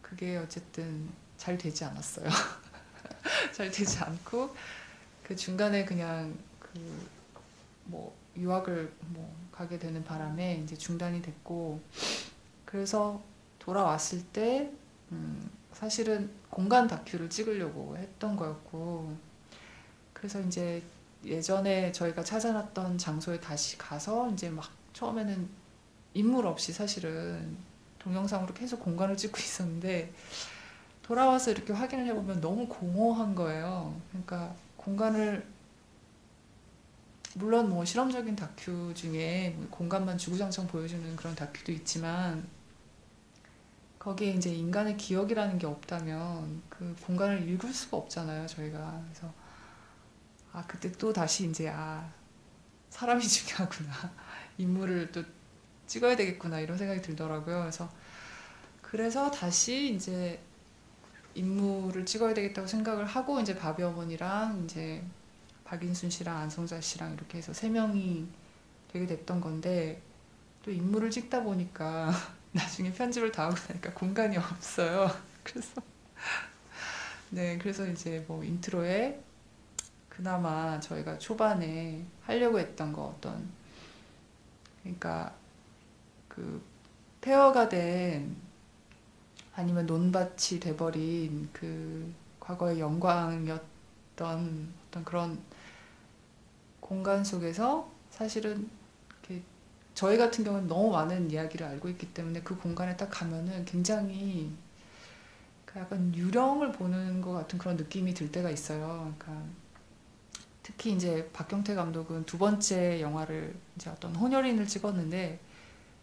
그게 어쨌든 잘 되지 않았어요. 잘 되지 않고 그 중간에 그냥 그 뭐 유학을 뭐 가게 되는 바람에 이제 중단이 됐고, 그래서 돌아왔을 때 사실은 공간 다큐를 찍으려고 했던 거였고, 그래서 이제 예전에 저희가 찾아놨던 장소에 다시 가서 이제 막 처음에는 인물 없이 사실은 동영상으로 계속 공간을 찍고 있었는데 돌아와서 이렇게 확인을 해보면 너무 공허한 거예요. 그러니까 공간을 물론 뭐 실험적인 다큐 중에 공간만 주구장창 보여주는 그런 다큐도 있지만 거기에 이제 인간의 기억이라는 게 없다면 그 공간을 읽을 수가 없잖아요, 저희가. 그래서 그때 또 다시 이제 사람이 중요하구나. 인물을 또 찍어야 되겠구나 이런 생각이 들더라고요. 그래서 다시 이제 인물을 찍어야 되겠다고 생각을 하고 이제 바비 어머니랑 이제 박인순 씨랑 안성자 씨랑 이렇게 해서 3명이 되게 됐던 건데 또 인물을 찍다 보니까 나중에 편집을 다 하고 나니까 공간이 없어요. 그래서 이제 뭐 인트로에 그나마 저희가 초반에 하려고 했던 거 그러니까 그 폐허가 된 아니면 논밭이 돼버린 그 과거의 영광이었던 어떤 그런 공간 속에서 사실은 이렇게 저희 같은 경우는 너무 많은 이야기를 알고 있기 때문에 그 공간에 딱 가면은 굉장히 약간 유령을 보는 것 같은 그런 느낌이 들 때가 있어요. 그러니까 특히 이제 박경태 감독은 2번째 영화를 이제 어떤 혼혈인을 찍었는데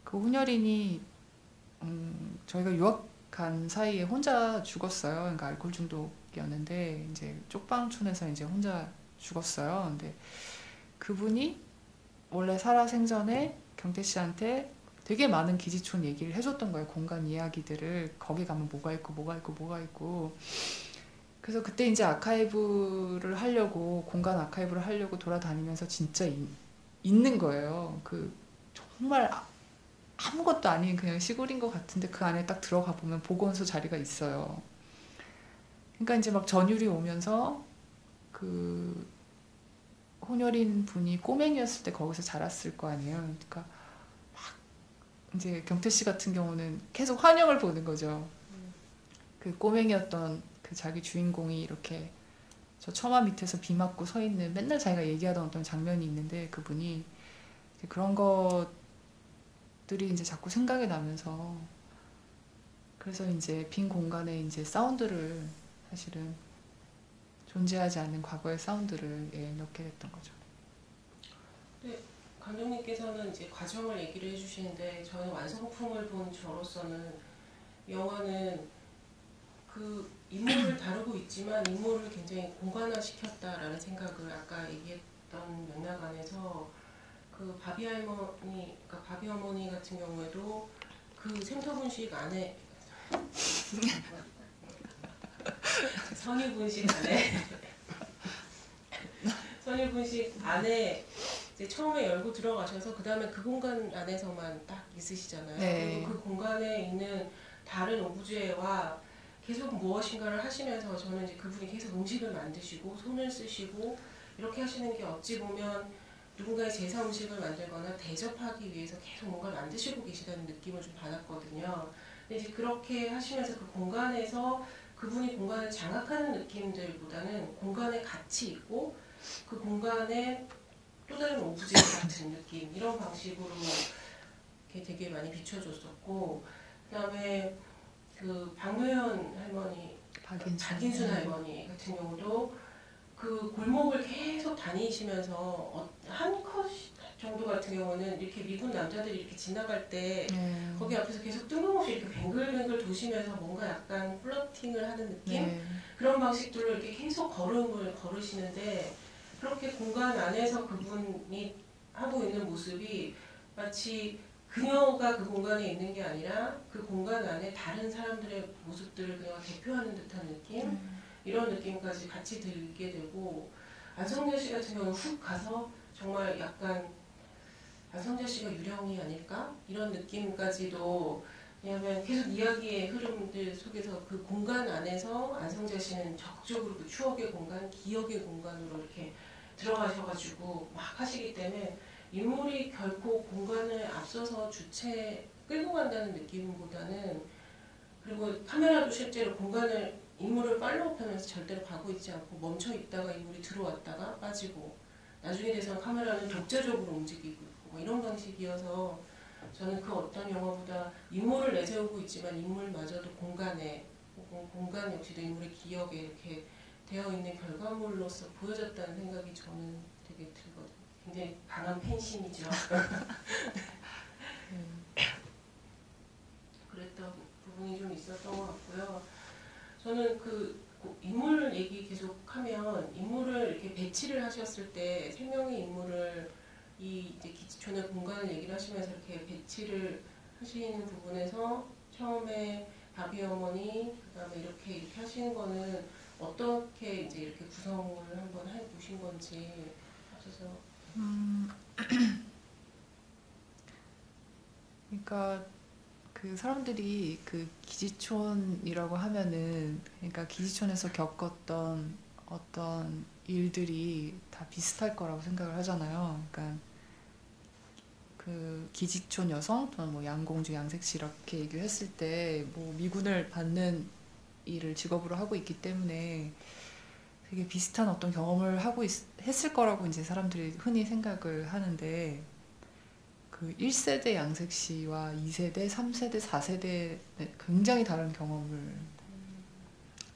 그 혼혈인이 저희가 유학 간 사이에 혼자 죽었어요. 그러니까 알코올 중독이었는데 이제 쪽방촌에서 이제 혼자 죽었어요. 근데 그분이 원래 살아생전에 경태 씨한테 되게 많은 기지촌 얘기를 해줬던 거예요. 공간 이야기들을 거기 가면 뭐가 있고 뭐가 있고 뭐가 있고. 그래서 그때 이제 아카이브를 하려고, 공간 아카이브를 하려고 돌아다니면서 진짜 있는 거예요. 그 정말 아무것도 아닌 그냥 시골인 것 같은데 그 안에 딱 들어가 보면 보건소 자리가 있어요. 그러니까 이제 막 전율이 오면서 그 혼혈인 분이 꼬맹이였을 때 거기서 자랐을 거 아니에요. 그러니까 이제 경태 씨 같은 경우는 계속 환영을 보는 거죠. 그 꼬맹이였던 그 자기 주인공이 이렇게 저 처마 밑에서 비 맞고 서 있는 맨날 자기가 얘기하던 어떤 장면이 있는데 그분이 이제 그런 것들이 이제 자꾸 생각이 나면서 그래서 이제 빈 공간에 이제 사운드를 사실은 존재하지 않는 과거의 사운드를 넣게 됐던 거죠. 네, 감독님께서는 이제 과정을 얘기를 해주시는데 저는 완성품을 본 저로서는 영화는 그 인물을 다루고 있지만 인물을 굉장히 공간화시켰다라는 생각을 아까 얘기했던 맥락 안에서 그 바비 할머니, 그러니까 바비 어머니 같은 경우에도 그 생터분식 안에 선유분식 안에 선유분식 안에 이제 처음에 열고 들어가셔서 그 다음에 그 공간 안에서만 딱 있으시잖아요. 네. 그리고 그 공간에 있는 다른 오브제와 계속 무엇인가를 하시면서 저는 이제 그분이 계속 음식을 만드시고 손을 쓰시고 이렇게 하시는 게 어찌 보면 누군가의 제사 음식을 만들거나 대접하기 위해서 계속 뭔가 만드시고 계시다는 느낌을 좀 받았거든요. 근데 이제 그렇게 하시면서 그 공간에서 그분이 공간을 장악하는 느낌들보다는 공간에 같이 있고 그 공간에 또 다른 오브제 같은 느낌 이런 방식으로 이렇게 되게 많이 비춰줬었고 그다음에 그 박노현 할머니, 박인순 할머니 같은 경우도 그 골목을 계속 다니시면서 한 컷 정도 같은 경우는 이렇게 미군 남자들이 이렇게 지나갈 때 거기 앞에서 계속 뜬금없이 이렇게 뱅글뱅글 도시면서 뭔가 약간 플러팅을 하는 느낌? 그런 방식들로 이렇게 계속 걸음을 걸으시는데 그렇게 공간 안에서 그분이 하고 있는 모습이 마치 그녀가 그 공간에 있는 게 아니라 그 공간 안에 다른 사람들의 모습들을 그녀가 대표하는 듯한 느낌? 이런 느낌까지 같이 들게 되고 안성재 씨 같은 경우는 훅 가서 정말 약간 안성재 씨가 유령이 아닐까? 이런 느낌까지도 왜냐하면 계속 이야기의 흐름들 속에서 그 공간 안에서 안성재 씨는 적극적으로 그 추억의 공간, 기억의 공간으로 이렇게 들어가셔가지고 막 하시기 때문에 인물이 결코 공간을 앞서서 주체 끌고 간다는 느낌보다는 그리고 카메라도 실제로 공간을 인물을 팔로우하면서 절대로 가고 있지 않고 멈춰 있다가 인물이 들어왔다가 빠지고 나중에 돼서 카메라는 독자적으로 움직이고 있고 뭐 이런 방식이어서 저는 그 어떤 영화보다 인물을 내세우고 있지만 인물마저도 공간에 공간 역시도 인물의 기억에 이렇게 되어 있는 결과물로서 보여졌다는 생각이 저는 되게 들거든요. 굉장히 강한 팬심이죠. 그랬던 부분이 좀 있었던 것 같고요. 저는 그 인물 얘기 계속하면 인물을 이렇게 배치를 하셨을 때 세 명의 인물을 이 이제 기지촌의 공간을 얘기를 하시면서 이렇게 배치를 하시는 부분에서 처음에 바비 어머니 그다음에 이렇게 하시는 거는 어떻게 이제 이렇게 구성을 한번 해보신 건지 하셔서. 그러니까 그 사람들이 그 기지촌이라고 하면은 그러니까 기지촌에서 겪었던 어떤 일들이 다 비슷할 거라고 생각을 하잖아요. 그러니까 그 기지촌 여성 또는 뭐 양공주 양색씨 이렇게 얘기를 했을 때 뭐 미군을 받는 일을 직업으로 하고 있기 때문에 되게 비슷한 어떤 경험을 하고 했을 거라고 이제 사람들이 흔히 생각을 하는데 그 1세대 양색씨와 2세대, 3세대, 4세대 굉장히 다른 경험을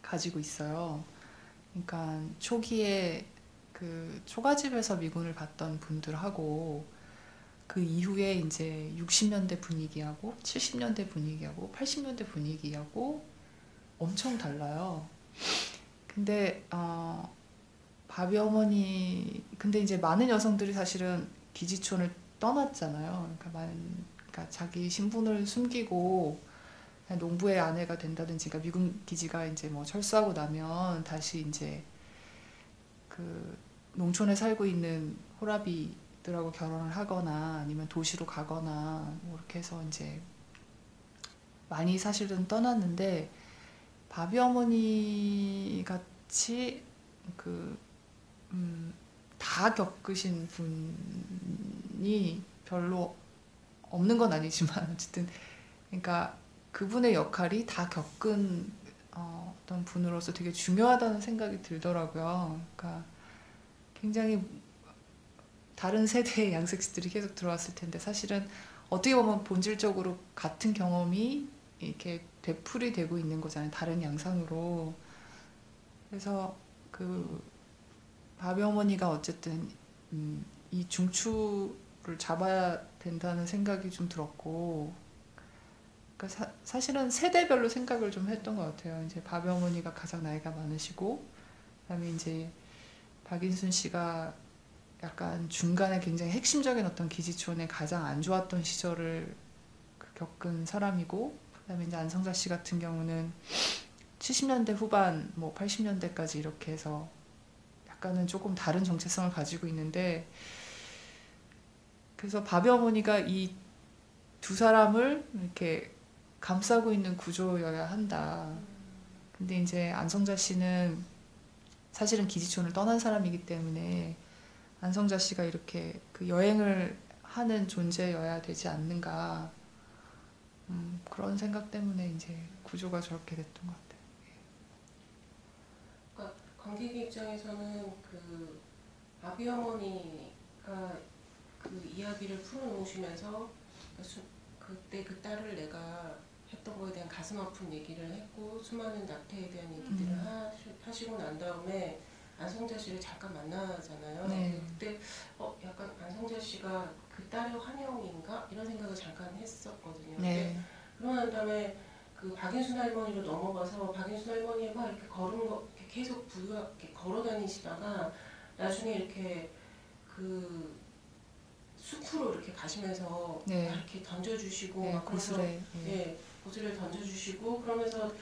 가지고 있어요. 그러니까 초기에 그 초가집에서 미군을 봤던 분들하고 그 이후에 이제 60년대 분위기하고 70년대 분위기하고 80년대 분위기하고 엄청 달라요. 근데 바비 어머니 근데 이제 많은 여성들이 사실은 기지촌을 떠났잖아요. 그러니까 자기 신분을 숨기고 그냥 농부의 아내가 된다든지, 그러니까 미군 기지가 이제 뭐 철수하고 나면 다시 이제 그 농촌에 살고 있는 호라비들하고 결혼을 하거나 아니면 도시로 가거나 뭐 이렇게 해서 이제 많이 사실은 떠났는데, 바비 어머니 같이 그 다 겪으신 분이 별로 없는 건 아니지만 어쨌든, 그러니까 그분의 역할이 다 겪은 어떤 분으로서 되게 중요하다는 생각이 들더라고요. 그러니까 굉장히 다른 세대의 양섹스들이 계속 들어왔을 텐데, 사실은 어떻게 보면 본질적으로 같은 경험이 이렇게 되풀이 되고 있는 거잖아요. 다른 양상으로. 그래서 그 바비 어머니가 어쨌든 이 중추를 잡아야 된다는 생각이 좀 들었고, 그러니까 사실은 세대별로 생각을 좀 했던 것 같아요. 이제 바비 어머니가 가장 나이가 많으시고, 그다음에 이제 박인순 씨가 약간 중간에 굉장히 핵심적인 어떤 기지촌에 가장 안 좋았던 시절을 겪은 사람이고, 그다음에 이제 안성자 씨 같은 경우는 70년대 후반, 뭐 80년대까지 이렇게 해서 약간은 조금 다른 정체성을 가지고 있는데, 그래서 바비 어머니가 이 두 사람을 이렇게 감싸고 있는 구조여야 한다. 근데 이제 안성자 씨는 사실은 기지촌을 떠난 사람이기 때문에 안성자 씨가 이렇게 그 여행을 하는 존재여야 되지 않는가. 그런 생각 때문에 이제 구조가 저렇게 됐던 것 같아요. 그러니까 관객 입장에서는 그 아비 어머니가 그 이야기를 풀어놓으시면서 그때 그 딸을 내가 했던 거에 대한 가슴 아픈 얘기를 했고, 수많은 낙태에 대한 얘기들을 하시고 난 다음에 안성자 씨를 잠깐 만나잖아요. 네. 그때 약간 안성자 씨가 그 딸의 환영인가 이런 생각을 잠깐 했었거든요. 네. 그러고 난 다음에 그 박인순 할머니로 넘어가서 박인순 할머니가 막 이렇게 이렇게 계속 이렇게 걸어 다니시다가 나중에 이렇게 그 숲으로 이렇게 가시면서 네. 막 이렇게 던져주시고 네, 막 그러면서 고스래. 예, 고스를 던져주시고 그러면서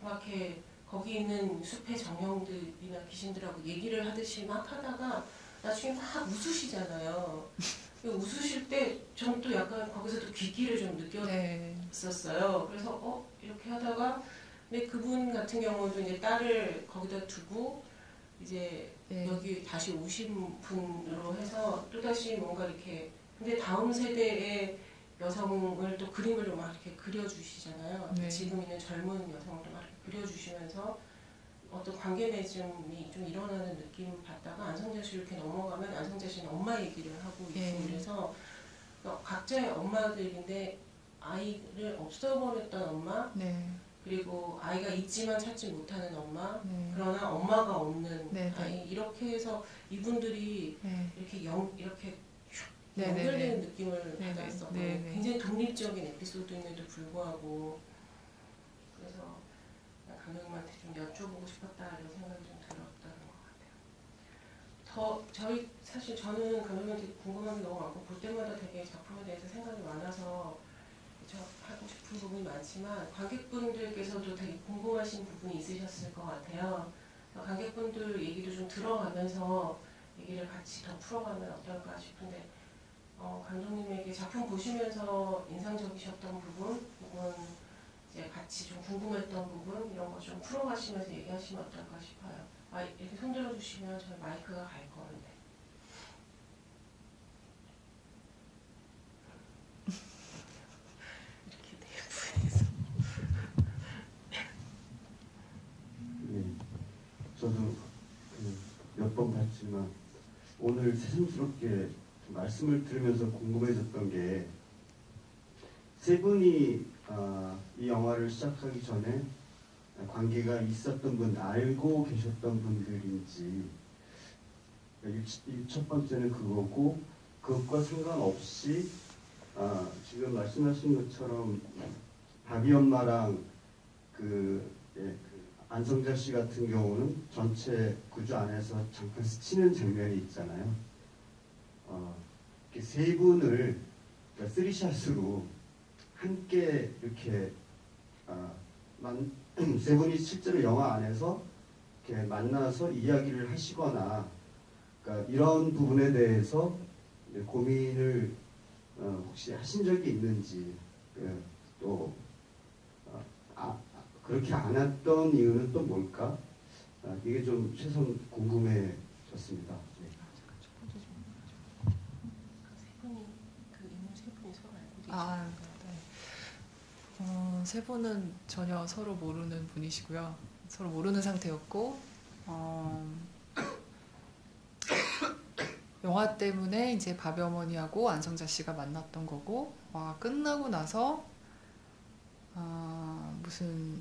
막 이렇게 거기 있는 숲의 정령들이나 귀신들하고 얘기를 하듯이 막 하다가 나중에 막 웃으시잖아요. 웃으실 때 전 또 약간 거기서도 귀기를 좀 느꼈었어요. 그래서 이렇게 하다가 근데 그분 같은 경우도 이제 딸을 거기다 두고 이제 여기 다시 오신 분으로 해서 또다시 뭔가 이렇게, 근데 다음 세대의 여성을 또 그림으로 막 이렇게 그려주시잖아요. 네. 지금 있는 젊은 여성을 막 이렇게 그려주시면서 어떤 관계 맺음이 좀 일어나는 느낌을 받다가 안성자 씨를 이렇게 넘어가면 안성자 씨는 엄마 얘기를 하고 있고 그래서 각자의 엄마들인데 아이를 없어버렸던 엄마, 네. 그리고 아이가 있지만 찾지 못하는 엄마, 네. 그러나 엄마가 없는 네. 아이, 이렇게 해서 이분들이 네. 이렇게 이렇게 네. 연결되는 느낌을 네. 받았었고 네. 굉장히 독립적인 에피소드임에도 불구하고, 그래서 감독님한테 좀 여쭤보고 싶었다 이런 생각이 좀 들었다는 것 같아요. 사실 저는 감독님한테 궁금한 게 너무 많고 볼 때마다 되게 작품에 대해서 생각이 많아서 하고 싶은 부분이 많지만 관객분들께서도 되게 궁금하신 부분이 있으셨을 것 같아요. 관객분들 얘기도 좀 들어가면서 얘기를 같이 더 풀어가면 어떨까 싶은데, 감독님에게 작품 보시면서 인상적이셨던 부분, 혹은 이제 같이 좀 궁금했던 부분 이런 거 좀 풀어가시면서 얘기하시면 어떨까 싶어요. 이렇게 손 들어주시면 저희 마이크가 갈 거는데. 저도 몇 번 봤지만 오늘 새삼스럽게 말씀을 들으면서 궁금해졌던 게, 세 분이 이 영화를 시작하기 전에 관계가 있었던 분, 알고 계셨던 분들인지, 첫 번째는 그거고, 그것과 상관없이 지금 말씀하신 것처럼 바비 엄마랑 안성자 씨 같은 경우는 전체 구조 안에서 잠깐 스치는 장면이 있잖아요. 이렇게 세 분을, 그러니까 쓰리샷으로 함께 이렇게 세 분이 실제로 영화 안에서 이렇게 만나서 이야기를 하시거나 그러니까 이런 부분에 대해서 고민을 혹시 하신 적이 있는지 또 그렇게 안 했던 이유는 또 뭘까? 이게 좀 최선 궁금해졌습니다. 네. 세 분이 그 인물 세 분이 서로 알고 계시는 아, 건가요? 네. 세 분은 전혀 서로 모르는 분이시고요. 서로 모르는 상태였고, 영화 때문에 이제 밥여머니하고 안성자 씨가 만났던 거고, 끝나고 나서 무슨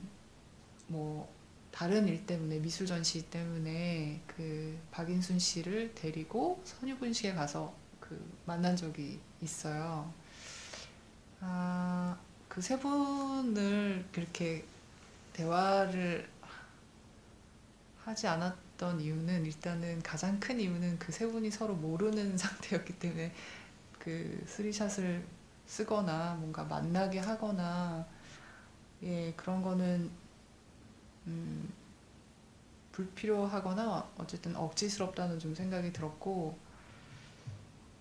뭐 다른 일 때문에 미술 전시 때문에 그 박인순 씨를 데리고 선유분식에 가서 그 만난 적이 있어요. 그 세 분을 그렇게 대화를 하지 않았던 이유는 일단은 가장 큰 이유는 그 세 분이 서로 모르는 상태였기 때문에 그 스리샷을 쓰거나 뭔가 만나게 하거나 그런 거는 불필요하거나 어쨌든 억지스럽다는 좀 생각이 들었고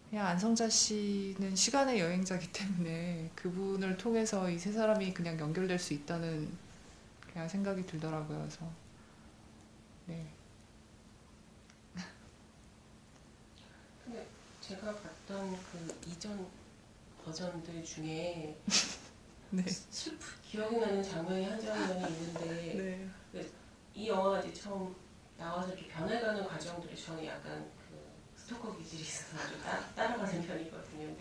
그냥 안성자 씨는 시간의 여행자이기 때문에 그분을 통해서 이 세 사람이 그냥 연결될 수 있다는 그냥 생각이 들더라고요. 그래서 네. 근데 제가 봤던 그 이전 버전들 중에 네. 기억이 나는 장면이 한 장면이 있는데 이 영화가 이제 처음 나와서 이렇게 변해가는 과정들이 저는 약간 그 스토커 기질이 있어서 좀 따라가는 편이거든요.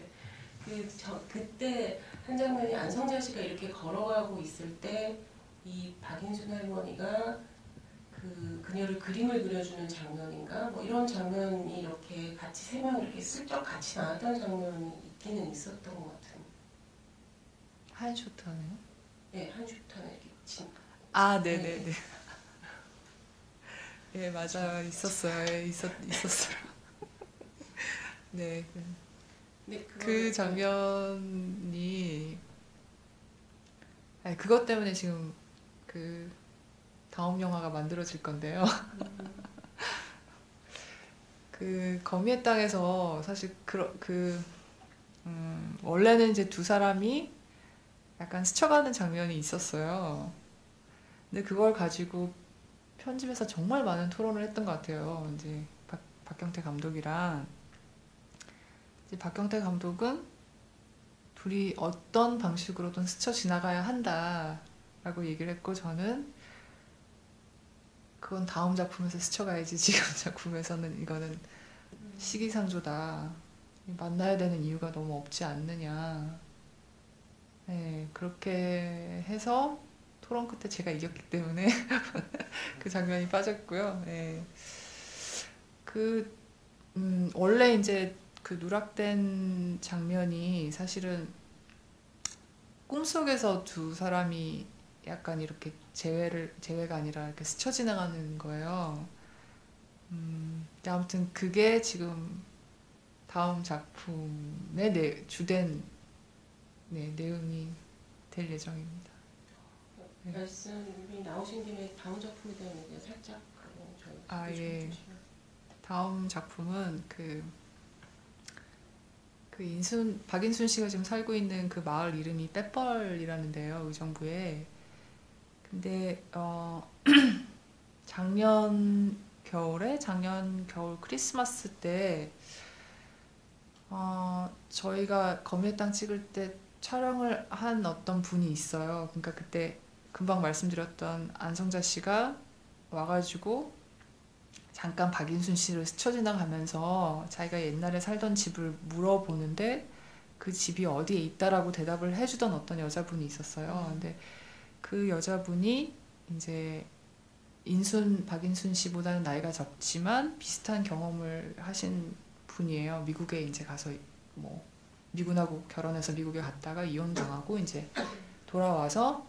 근데 그때 한 장면이 안성자 씨가 이렇게 걸어가고 있을 때 이 박인순 할머니가 그녀를 그림을 그려주는 장면인가 뭐 이런 장면이 이렇게 같이 세 명이 이렇게 슬쩍 같이 나왔던 장면이 있기는 있었던 것 같은. 한 쇼트 하네요. 네, 한 슈타는 이렇게 네네네. 예, 맞아요. 있었어요. 있었어요. 네. 네, 그 장면이 그것 때문에 지금 그 다음 영화가 만들어질 건데요. 그 거미의 땅에서 사실 원래는 이제 두 사람이 약간 스쳐가는 장면이 있었어요. 근데 그걸 가지고 편집에서 정말 많은 토론을 했던 것 같아요. 이제 박경태 감독이랑 이제 박경태 감독은 둘이 어떤 방식으로든 스쳐 지나가야 한다라고 얘기를 했고 저는 그건 다음 작품에서 스쳐가야지 지금 작품에서는 이거는 시기상조다. 만나야 되는 이유가 너무 없지 않느냐. 네, 그렇게 해서 토론 끝에 제가 이겼기 때문에 그 장면이 빠졌고요. 네. 원래 이제 그 누락된 장면이 사실은 꿈속에서 두 사람이 약간 이렇게 재회가 아니라 이렇게 스쳐 지나가는 거예요. 아무튼 그게 지금 다음 작품의 주된 내용이 될 예정입니다. 네. 말씀이 나오신 김에 다음 작품에 대한 얘기 살짝 저희 다음 작품은 박인순 씨가 지금 살고 있는 그 마을 이름이 빼뻘이라는데요, 의정부에. 근데 작년 겨울 크리스마스 때 저희가 거미의 땅 찍을 때 촬영을 한 어떤 분이 있어요. 그러니까 그때 금방 말씀드렸던 안성자 씨가 와가지고 잠깐 박인순 씨를 스쳐 지나가면서 자기가 옛날에 살던 집을 물어보는데 그 집이 어디에 있다라고 대답을 해주던 어떤 여자분이 있었어요. 근데 그 여자분이 이제 박인순 씨보다는 나이가 적지만 비슷한 경험을 하신 분이에요. 미국에 이제 가서 뭐 미군하고 결혼해서 미국에 갔다가 이혼당하고 이제 돌아와서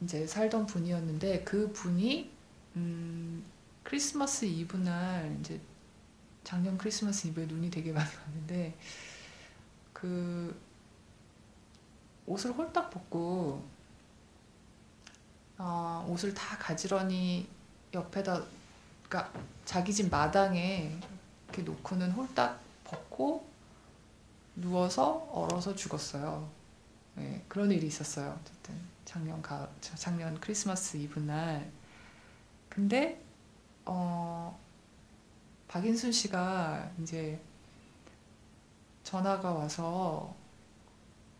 이제 살던 분이었는데 그 분이 크리스마스 이브 날 이제 작년 크리스마스 이브에 눈이 되게 많이 왔는데 그 옷을 홀딱 벗고 옷을 다 가지런히 옆에다, 그러니까 자기 집 마당에 이렇게 놓고는 홀딱 벗고 누워서 얼어서 죽었어요. 네, 그런 일이 있었어요. 어쨌든 작년 크리스마스 이브 날. 근데 박인순 씨가 이제 전화가 와서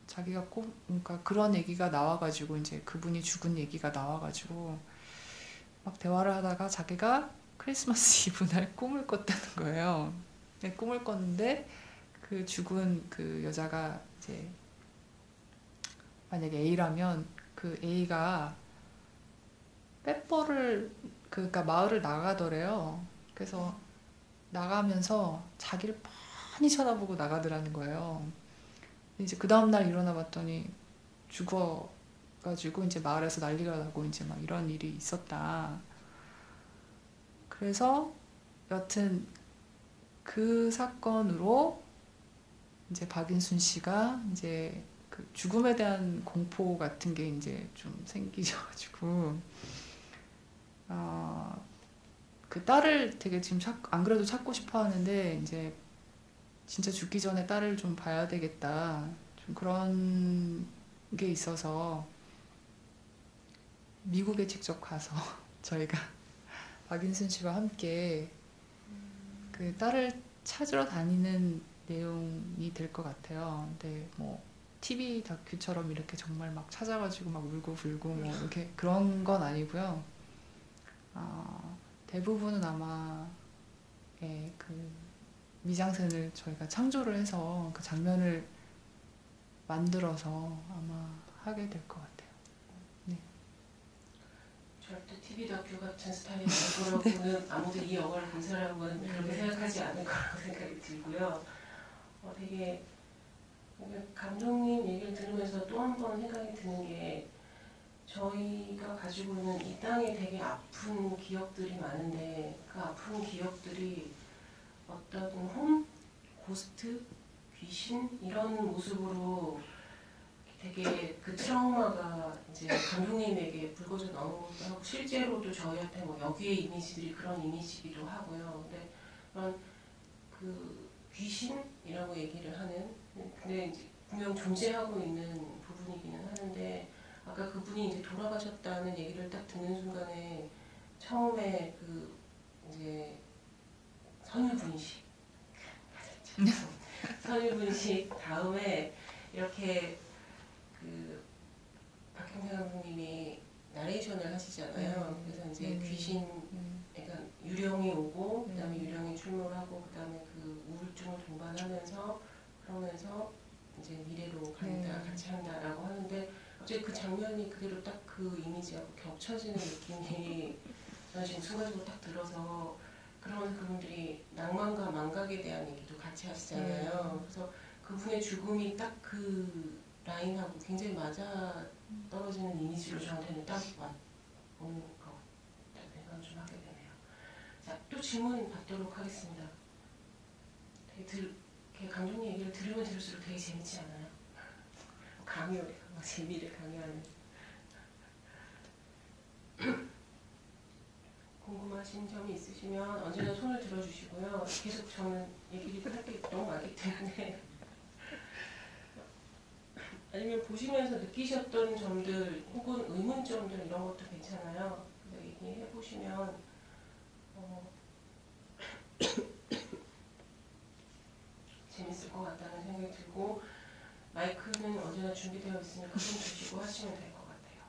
자기가 그러니까 그런 얘기가 나와가지고 이제 그분이 죽은 얘기가 나와가지고 막 대화를 하다가 자기가 크리스마스 이브 날 꿈을 꿨다는 거예요. 네, 꿈을 꿨는데 그 죽은 그 여자가 이제 만약에 A라면 그 A가 빼버를 그러니까 마을을 나가더래요. 그래서 나가면서 자기를 빤히 쳐다보고 나가더라는 거예요. 이제 그 다음날 일어나 봤더니 죽어가지고 이제 마을에서 난리가 나고 이제 막 이런 일이 있었다. 그래서 여튼 그 사건으로 이제 박인순 씨가 이제 그 죽음에 대한 공포 같은 게 이제 좀 생기셔가지고 그 딸을 되게 지금 안 그래도 찾고 싶어 하는데 이제 진짜 죽기 전에 딸을 좀 봐야 되겠다. 좀 그런 게 있어서 미국에 직접 가서 저희가 박인순 씨와 함께 그 딸을 찾으러 다니는 내용이 될 것 같아요. 근데 뭐 TV 다큐처럼 이렇게 정말 막 찾아가지고 막 울고 불고 뭐 이렇게 그런 건 아니고요. 대부분은 아마 그 미장센을 저희가 창조를 해서 그 장면을 만들어서 아마 하게 될 것 같아요. 네. 절대 TV 다큐 같은 스타일이 될 거라고는 아무도 이 영화를 본 사람은 그렇게 생각하지 않을 거라고 생각이 들고요. 되게 감독님 얘기를 들으면서 또 한 번 생각이 드는 게 저희가 가지고 있는 이 땅에 되게 아픈 기억들이 많은데 그 아픈 기억들이 어떤 고스트, 귀신 이런 모습으로 되게 그 트라우마가 이제 감독님에게 불거져 나오기도 하고 실제로도 저희한테 뭐 여기의 이미지들이 그런 이미지이기도 하고요. 근데 그런 그 귀신이라고 얘기를 하는 근데 이제 분명 존재하고 있는 부분이기는 하는데 아까 그분이 이제 돌아가셨다는 얘기를 딱 듣는 순간에 처음에 그 이제 선유분식 선유분식 다음에 이렇게 그 박형태 감독님이 나레이션을 하시잖아요. 그래서 이제 귀신, 그러니까 유령이 오고 그다음에 유령이 출몰하고 그다음에 그 우울증을 동반하면서 그러면서 이제 미래로 간다, 같이 한다라고 하는데 갑자기 그 장면이 그대로 딱 그 이미지하고 겹쳐지는 느낌이 저는 지금 순간적으로 딱 들어서 그러면서 그분들이 낭만과 망각에 대한 얘기도 같이 하시잖아요. 그래서 그분의 죽음이 딱 그 라인하고 굉장히 맞아 떨어지는 이미지로 저한테는 딱 오는 것 같다는 생각을 좀 하게 되네요. 자, 또 질문 받도록 하겠습니다. 되게 감독님 얘기를 들으면 들을수록 되게 재밌지 않아요? 강요해요. 막 재미를 강요하는. 궁금하신 점이 있으시면 언제나 손을 들어주시고요. 계속 저는 얘기를 할 게 너무 많기 때문에 아니면 보시면서 느끼셨던 점들 혹은 의문점들 이런 것도 괜찮아요. 그래서 얘기해 보시면 재밌을 것 같다는 생각이 들고 마이크는 언제나 준비되어 있으니까 손 주시고 하시면 될 것 같아요.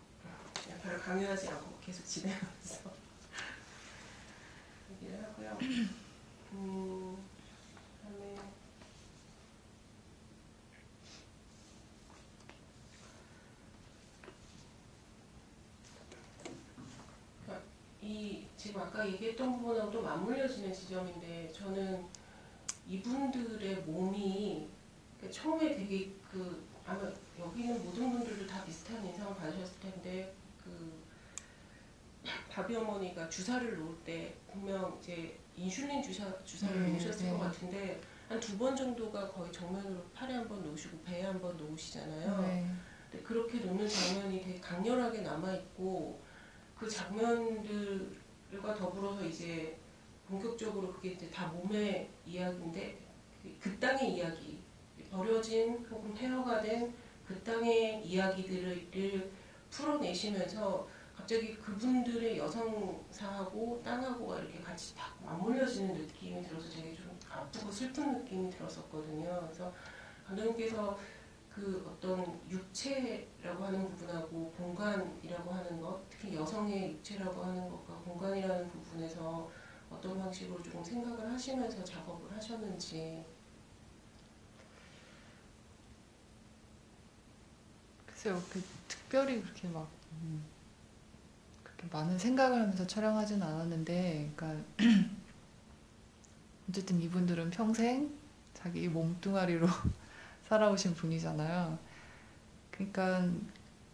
별로 강요하지 않고 계속 진행하면서 얘기를 하고요. 그다음에 이 지금 아까 얘기했던 부분하고도 맞물려지는 지점인데 저는 이분들의 몸이 처음에 되게 아마 여기 있는 모든 분들도 다 비슷한 인상을 받으셨을 텐데 바비 어머니가 주사를 놓을 때 분명 이제 인슐린 주사를 놓으셨을 것 같은데 한 2번 정도가 거의 정면으로 팔에 한 번 놓으시고 배에 한 번 놓으시잖아요. 근데 그렇게 놓는 장면이 되게 강렬하게 남아 있고 그 장면들과 더불어서 이제 본격적으로 그게 이제 다 몸의 이야기인데 그 땅의 이야기, 버려진 혹은 폐허가 된 그 땅의 이야기들을 풀어내시면서 갑자기 그분들의 여성사하고 땅하고가 이렇게 같이 딱 맞물려지는 느낌이 들어서 되게 좀 아프고 슬픈 느낌이 들었었거든요. 그래서 감독님께서 그 어떤 육체라고 하는 부분하고 공간이라고 하는 것, 특히 여성의 육체라고 하는 것과 공간이라는 부분에서 어떤 방식으로 조금 생각을 하시면서 작업을 하셨는지. 글쎄요, 특별히 그렇게 막 그렇게 많은 생각을 하면서 촬영하진 않았는데, 그러니까 어쨌든 이분들은 평생 자기 몸뚱아리로 살아오신 분이잖아요. 그러니까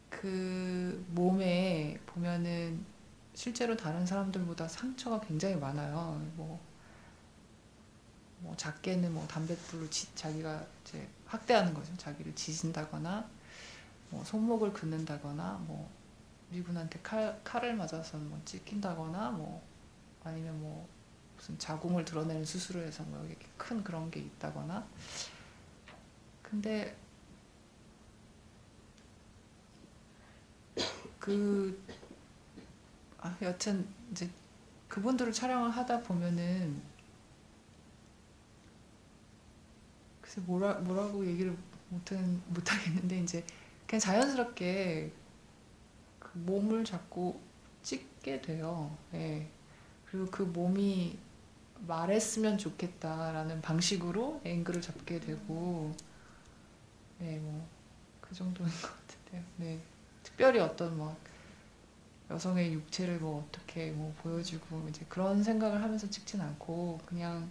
그 몸에 보면은 실제로 다른 사람들보다 상처가 굉장히 많아요. 뭐 작게는 뭐 담뱃불로 자기가 이제 학대하는 거죠. 자기를 지진다거나, 뭐 손목을 긋는다거나, 뭐 미군한테 칼을 맞아서 뭐 찢긴다거나, 뭐 아니면 뭐 무슨 자궁을 드러내는 수술을 해서 뭐 이렇게 큰 그런 게 있다거나. 근데 여튼 이제 그분들을 촬영을 하다 보면은 글쎄 뭐라고 얘기를 못하겠는데, 이제 그냥 자연스럽게 그 몸을 자꾸 찍게 돼요. 예. 그리고 그 몸이 말했으면 좋겠다라는 방식으로 앵글을 잡게 되고, 네, 뭐 그 정도인 것 같은데요. 네. 특별히 어떤 뭐 여성의 육체를 뭐 어떻게 뭐 보여주고 이제 그런 생각을 하면서 찍진 않고, 그냥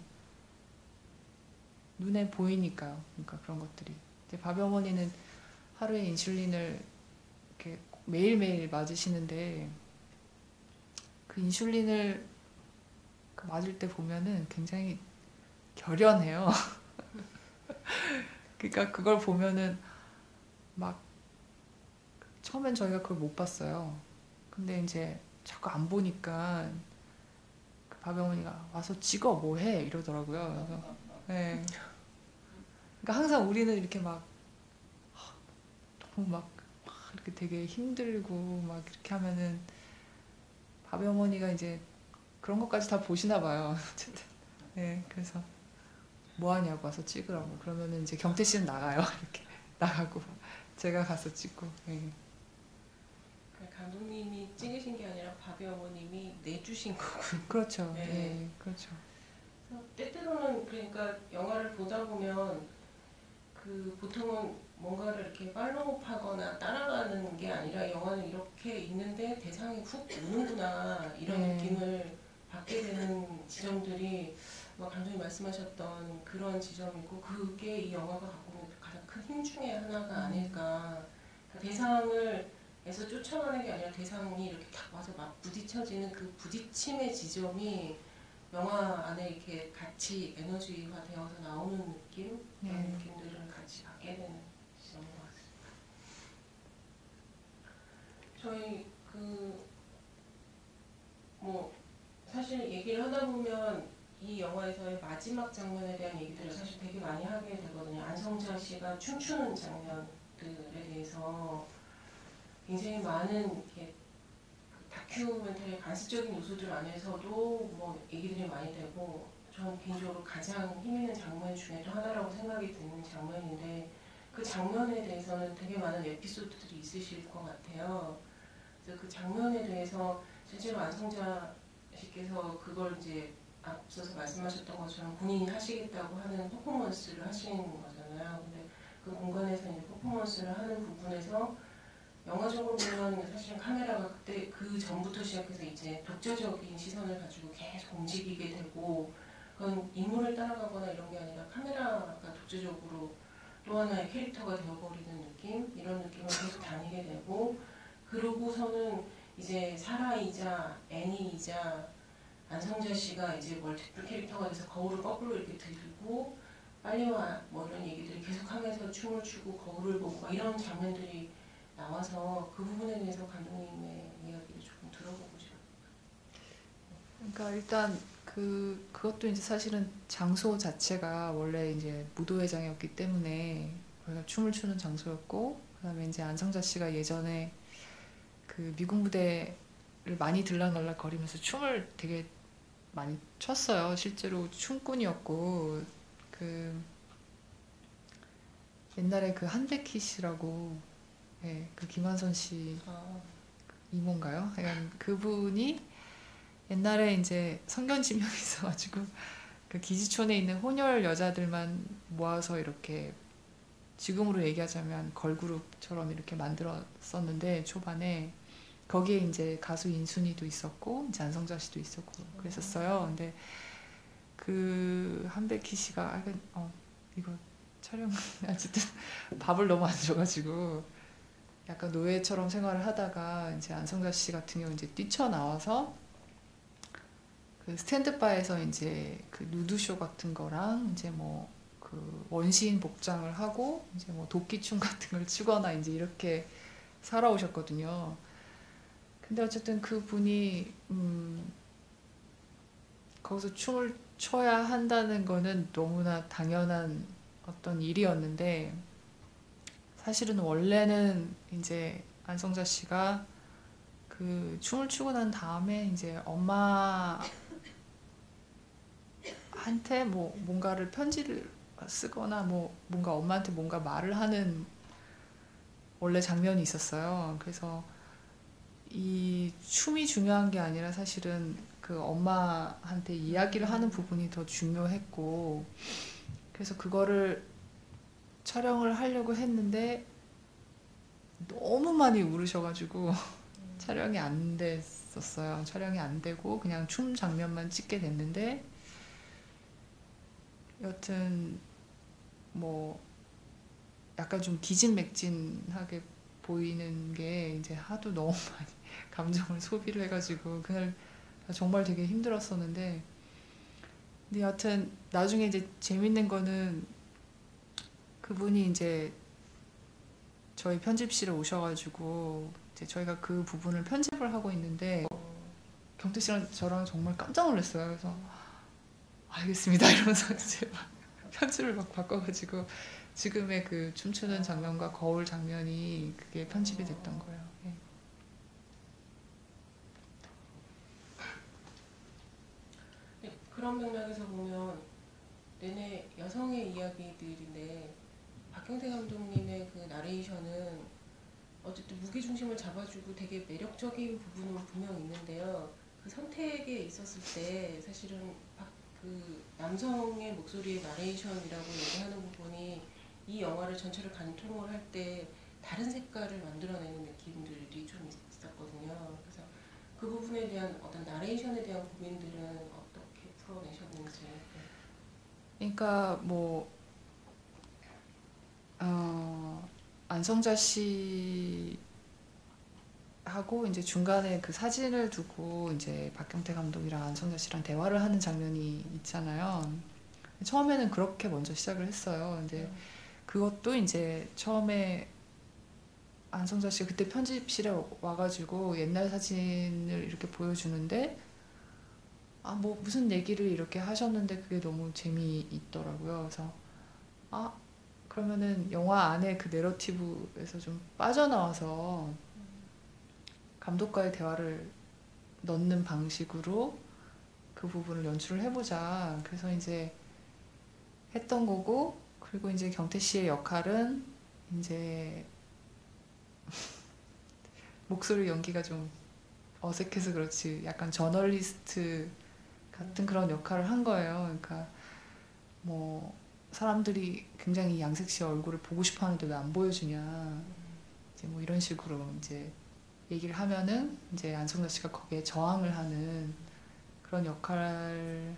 눈에 보이니까요. 그러니까 그런 것들이. 이제 밥어머니는 하루에 인슐린을 이렇게 매일매일 맞으시는데, 그 인슐린을 맞을 때 보면은 굉장히 결연해요. 그러니까 그걸 보면은 막 처음엔 저희가 그걸 못 봤어요. 근데 이제 자꾸 안 보니까 그 밥어머니가 와서 찍어 뭐해 이러더라고요. 그래서 네. 그러니까 항상 우리는 이렇게 막 너무 막 이렇게 되게 힘들고 막 이렇게 하면은 밥어머니가 이제 그런 것까지 다 보시나 봐요. 어쨌든. 네, 그래서 뭐 하냐고 와서 찍으라고. 그러면은 이제 경태 씨는 나가요. 이렇게 나가고 제가 가서 찍고. 네. 감독님이 찍으신 게 아니라 바비 어머님이 내주신 거군요. 그렇죠. 네. 네, 그렇죠. 때때로는 그러니까 영화를 보다 보면 그 보통은 뭔가를 이렇게 팔로우하거나 따라가는 게 아니라 영화는 이렇게 있는데 대상이 훅 오는구나 이런 느낌을 받게 되는 지점들이 감독님 말씀하셨던 그런 지점이고, 그게 이 영화가 갖고 있는 가장 큰 힘 중에 하나가 아닐까. 그러니까 대상을 에서 쫓아가는 게 아니라 대상이 이렇게 딱 와서 막 부딪혀지는 그 부딪힘의 지점이 영화 안에 이렇게 같이 에너지화 되어서 나오는 느낌? 그런 느낌들을 같이 받게 되는 지점인 것 같습니다. 저희 사실 얘기를 하다 보면 이 영화에서의 마지막 장면에 대한 얘기들을 사실 되게 많이 하게 되거든요. 안성자 씨가 춤추는 장면들에 대해서 굉장히 많은 다큐멘터리의 관습적인 요소들 안에서도 뭐 얘기들이 많이 되고, 저는 개인적으로 가장 힘있는 장면 중에 또 하나라고 생각이 드는 장면인데, 그 장면에 대해서는 되게 많은 에피소드들이 있으실 것 같아요. 그래서 그 장면에 대해서 실제로 안성자 씨께서 그걸 이제 앞서서 말씀하셨던 것처럼 본인이 하시겠다고 하는 퍼포먼스를 하시는 거잖아요. 근데 그 공간에서 이제 퍼포먼스를 하는 부분에서 영화적으로 보면 사실 카메라가 그때 그 전부터 시작해서 이제 독자적인 시선을 가지고 계속 움직이게 되고, 그건 인물을 따라가거나 이런 게 아니라 카메라가 독자적으로 또 하나의 캐릭터가 되어버리는 느낌, 이런 느낌을 계속 다니게 되고, 그러고서는 이제 사라이자 애니이자 안성자 씨가 이제 멀티플 캐릭터가 돼서 거울을 거꾸로 이렇게 들고 빨리 와 뭐 이런 얘기들을 계속하면서 춤을 추고 거울을 보고 이런 장면들이 나와서 그 부분에 대해서 감독님의 이야기를 조금 들어보고 싶어요. 그러니까 일단 그것도 이제 사실은 장소 자체가 원래 이제 무도회장이었기 때문에 저희가 춤을 추는 장소였고, 그다음에 이제 안성자 씨가 예전에 그 미군 부대를 많이 들락날락 거리면서 춤을 되게 많이 췄어요. 실제로 춤꾼이었고, 그 옛날에 그 한백희 씨라고, 예, 그 김한선 씨 이모인가요? 약간 그분이 옛날에 이제 성견지명이 있어가지고 그 기지촌에 있는 혼혈 여자들만 모아서 이렇게 지금으로 얘기하자면 걸그룹처럼 이렇게 만들었었는데, 초반에 거기에 이제 가수 인순이도 있었고 이제 안성자 씨도 있었고 그랬었어요. 근데 그 한백희 씨가 이거 촬영 어쨌든 밥을 너무 안 줘가지고 약간 노예처럼 생활을 하다가 이제 안성자 씨 같은 경우 이제 뛰쳐나와서 그 스탠드바에서 이제 그 누드쇼 같은 거랑 이제 뭐 그 원시인 복장을 하고 이제 뭐 도끼춤 같은 걸 추거나 이제 이렇게 살아오셨거든요. 근데 어쨌든 그 분이 거기서 춤을 춰야 한다는 거는 너무나 당연한 어떤 일이었는데, 사실은 원래는 이제 안성자 씨가 그 춤을 추고 난 다음에 이제 엄마한테 뭐 뭔가를 편지를 쓰거나 뭐 뭔가 엄마한테 뭔가 말을 하는 원래 장면이 있었어요. 그래서 이 춤이 중요한 게 아니라 사실은 그 엄마한테 이야기를 하는 부분이 더 중요했고, 그래서 그거를 촬영을 하려고 했는데 너무 많이 울으셔가지고 촬영이 안 됐었어요. 촬영이 안 되고 그냥 춤 장면만 찍게 됐는데, 여튼 뭐 약간 좀 기진맥진하게 보이는 게 이제 하도 너무 많이 감정을 소비를 해가지고 그날 정말 되게 힘들었었는데, 근데 여튼 나중에 이제 재밌는 거는 그분이 이제 저희 편집실에 오셔가지고 이제 저희가 그 부분을 편집을 하고 있는데 경태 씨랑 저랑 정말 깜짝 놀랐어요. 그래서 알겠습니다 이러면서 이제 막 편집을 막 바꿔가지고 지금의 그 춤추는 장면과 거울 장면이 그게 편집이 됐던 거예요. 예. 네, 그런 맥락에서 보면 내내 여성의 이야기들인데 박경태 감독님의 그 나레이션은 어쨌든 무게중심을 잡아주고 되게 매력적인 부분은 분명 있는데요. 그 선택에 있었을 때 사실은 그 남성의 목소리의 나레이션이라고 얘기하는 부분이 이 영화를 전체를 관통을 할 때 다른 색깔을 만들어내는 느낌들이 좀 있었거든요. 그래서 그 부분에 대한 어떤 나레이션에 대한 고민들은 어떻게 풀어내셨는지. 그러니까 뭐 안성자 씨하고 이제 중간에 그 사진을 두고 이제 박경태 감독이랑 안성자 씨랑 대화를 하는 장면이 있잖아요. 처음에는 그렇게 먼저 시작을 했어요. 근데 그것도 이제 처음에 안성자 씨가 그때 편집실에 와가지고 옛날 사진을 이렇게 보여주는데 뭐 무슨 얘기를 이렇게 하셨는데 그게 너무 재미있더라고요. 그래서 그러면은 영화 안에 그 내러티브에서 좀 빠져나와서 감독과의 대화를 넣는 방식으로 그 부분을 연출을 해보자. 그래서 이제 했던 거고, 그리고 이제 경태 씨의 역할은 이제 목소리 연기가 좀 어색해서 그렇지 약간 저널리스트 같은 그런 역할을 한 거예요. 그러니까 뭐 사람들이 굉장히 양색 씨 얼굴을 보고 싶어 하는데 왜 안 보여주냐, 이제 뭐 이런 식으로 이제 얘기를 하면은 이제 안성자 씨가 거기에 저항을 하는 그런 역할이었고,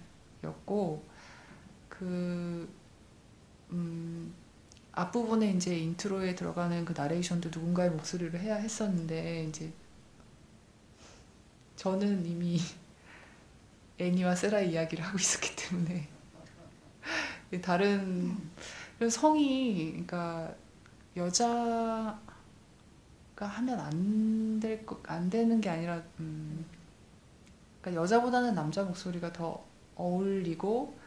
앞부분에 이제 인트로에 들어가는 그 나레이션도 누군가의 목소리로 해야 했었는데, 이제 저는 이미 애니와 세라의 이야기를 하고 있었기 때문에 다른 성이, 그러니까 여자 하면 안 되는 게 아니라 그러니까 여자보다는 남자 목소리가 더 어울리고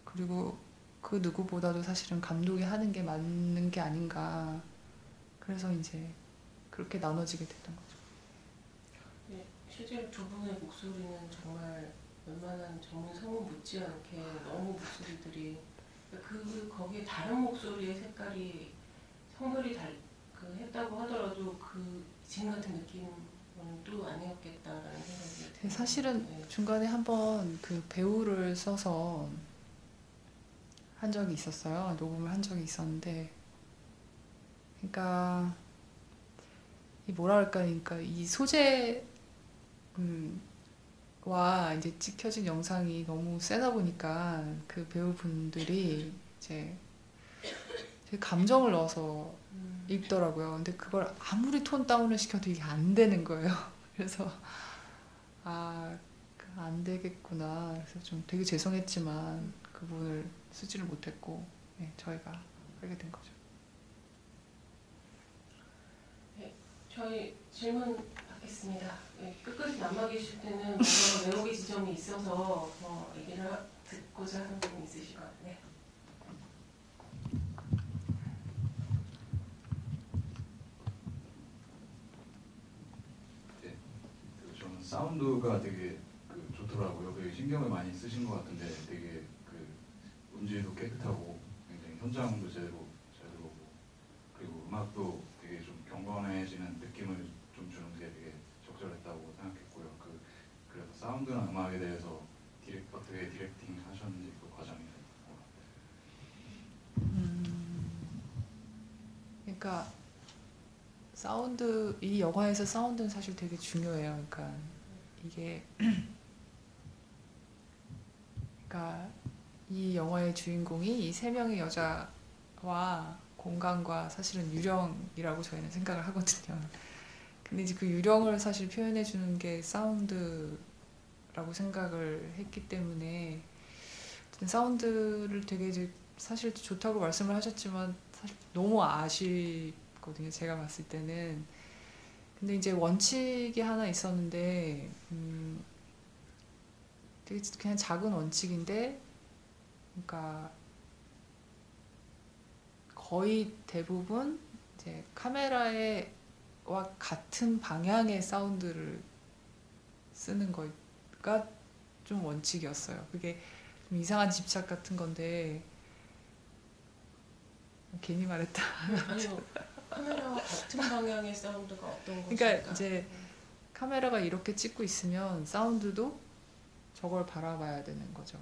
그리고 그 누구보다도 사실은 감독이 하는 게 맞는 게 아닌가. 그래서 이제 그렇게 나눠지게 됐던 거죠. 네, 실제로 두 분의 목소리는 정말 웬만한 전문 성우 못지않게 너무 목소리들이 거기에 다른 목소리의 색깔이 성별이 했다고 하더라도 지금 같은 느낌은 또 아니었겠다라는 생각이 들어요. 사실은 네. 중간에 한번 그 배우를 써서 한 적이 있었어요. 녹음을 한 적이 있었는데, 그러니까 그러니까 이 소재 와 이제 찍혀진 영상이 너무 세다 보니까 그 배우분들이 이제 되게 감정을 넣어서 읽더라고요. 근데 그걸 아무리 톤 다운을 시켜도 이게 안 되는 거예요. 그래서 안 되겠구나. 그래서 좀 되게 죄송했지만 그분을 쓰지를 못했고, 네, 저희가 하게 된 거죠. 네, 저희 질문 받겠습니다. 네, 끝까지 남아 계실 때는 뭔가 외우기 지점이 있어서 얘기를 듣고자 하는 부분이 있으실 것 같네요. 저는 사운드가 되게 좋더라고요. 되게 신경을 많이 쓰신 것 같은데 되게 음질도 깨끗하고 굉장히 현장도 제대로 잘 들어오고 그리고 음악도 되게 좀 경건해지는 느낌을 좀 주는 게 되게 적절했다고 생각했고요. 그래서 사운드나 음악에 대해서 어떻게 디렉팅 하셨는지 그 과정이 그러니까 이 영화에서 사운드는 사실 되게 중요해요. 그러니까 이게 그러니까 이 영화의 주인공이 이 세 명의 여자와 공간과 사실은 유령이라고 저희는 생각을 하거든요. 근데 이제 그 유령을 사실 표현해 주는 게 사운드라고 생각을 했기 때문에 사운드를 되게 이제 사실 좋다고 말씀을 하셨지만 사실 너무 아쉽거든요. 제가 봤을 때는. 근데 이제 원칙이 하나 있었는데 되게 그냥 작은 원칙인데 그러니까 거의 대부분 이제 카메라와 같은 방향의 사운드를 쓰는 거가 좀 원칙이었어요. 그게 좀 이상한 집착 같은 건데 괜히 말했다. 아니요, 카메라와 같은 방향의 사운드가 어떤 것일까? 그러니까 이제 카메라가 이렇게 찍고 있으면 사운드도 저걸 바라봐야 되는 거죠.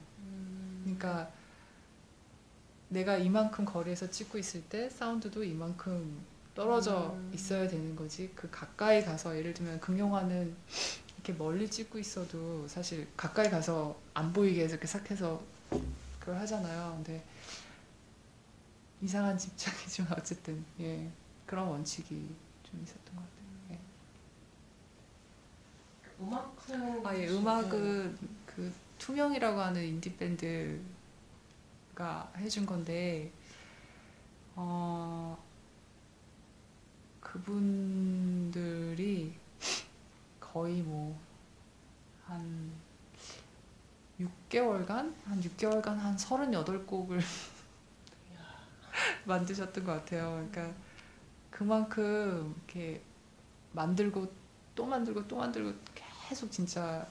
그러니까 내가 이만큼 거리에서 찍고 있을 때 사운드도 이만큼 떨어져 있어야 되는 거지. 가까이 가서 예를 들면 금영화는 이렇게 멀리 찍고 있어도 사실 가까이 가서 안 보이게 해서 이렇게 싹 해서 그걸 하잖아요. 근데 이상한 집착이지만 어쨌든 예, 그런 원칙이 좀 있었던 것 같아요. 예. 음악은 예, 음악은 그 투명이라고 하는 인디 밴드가 해준 건데 그분들이 거의 한 6개월간 한 38곡을 만드셨던 것 같아요. 그러니까 그만큼 이렇게 만들고 또 만들고 또 만들고 계속 진짜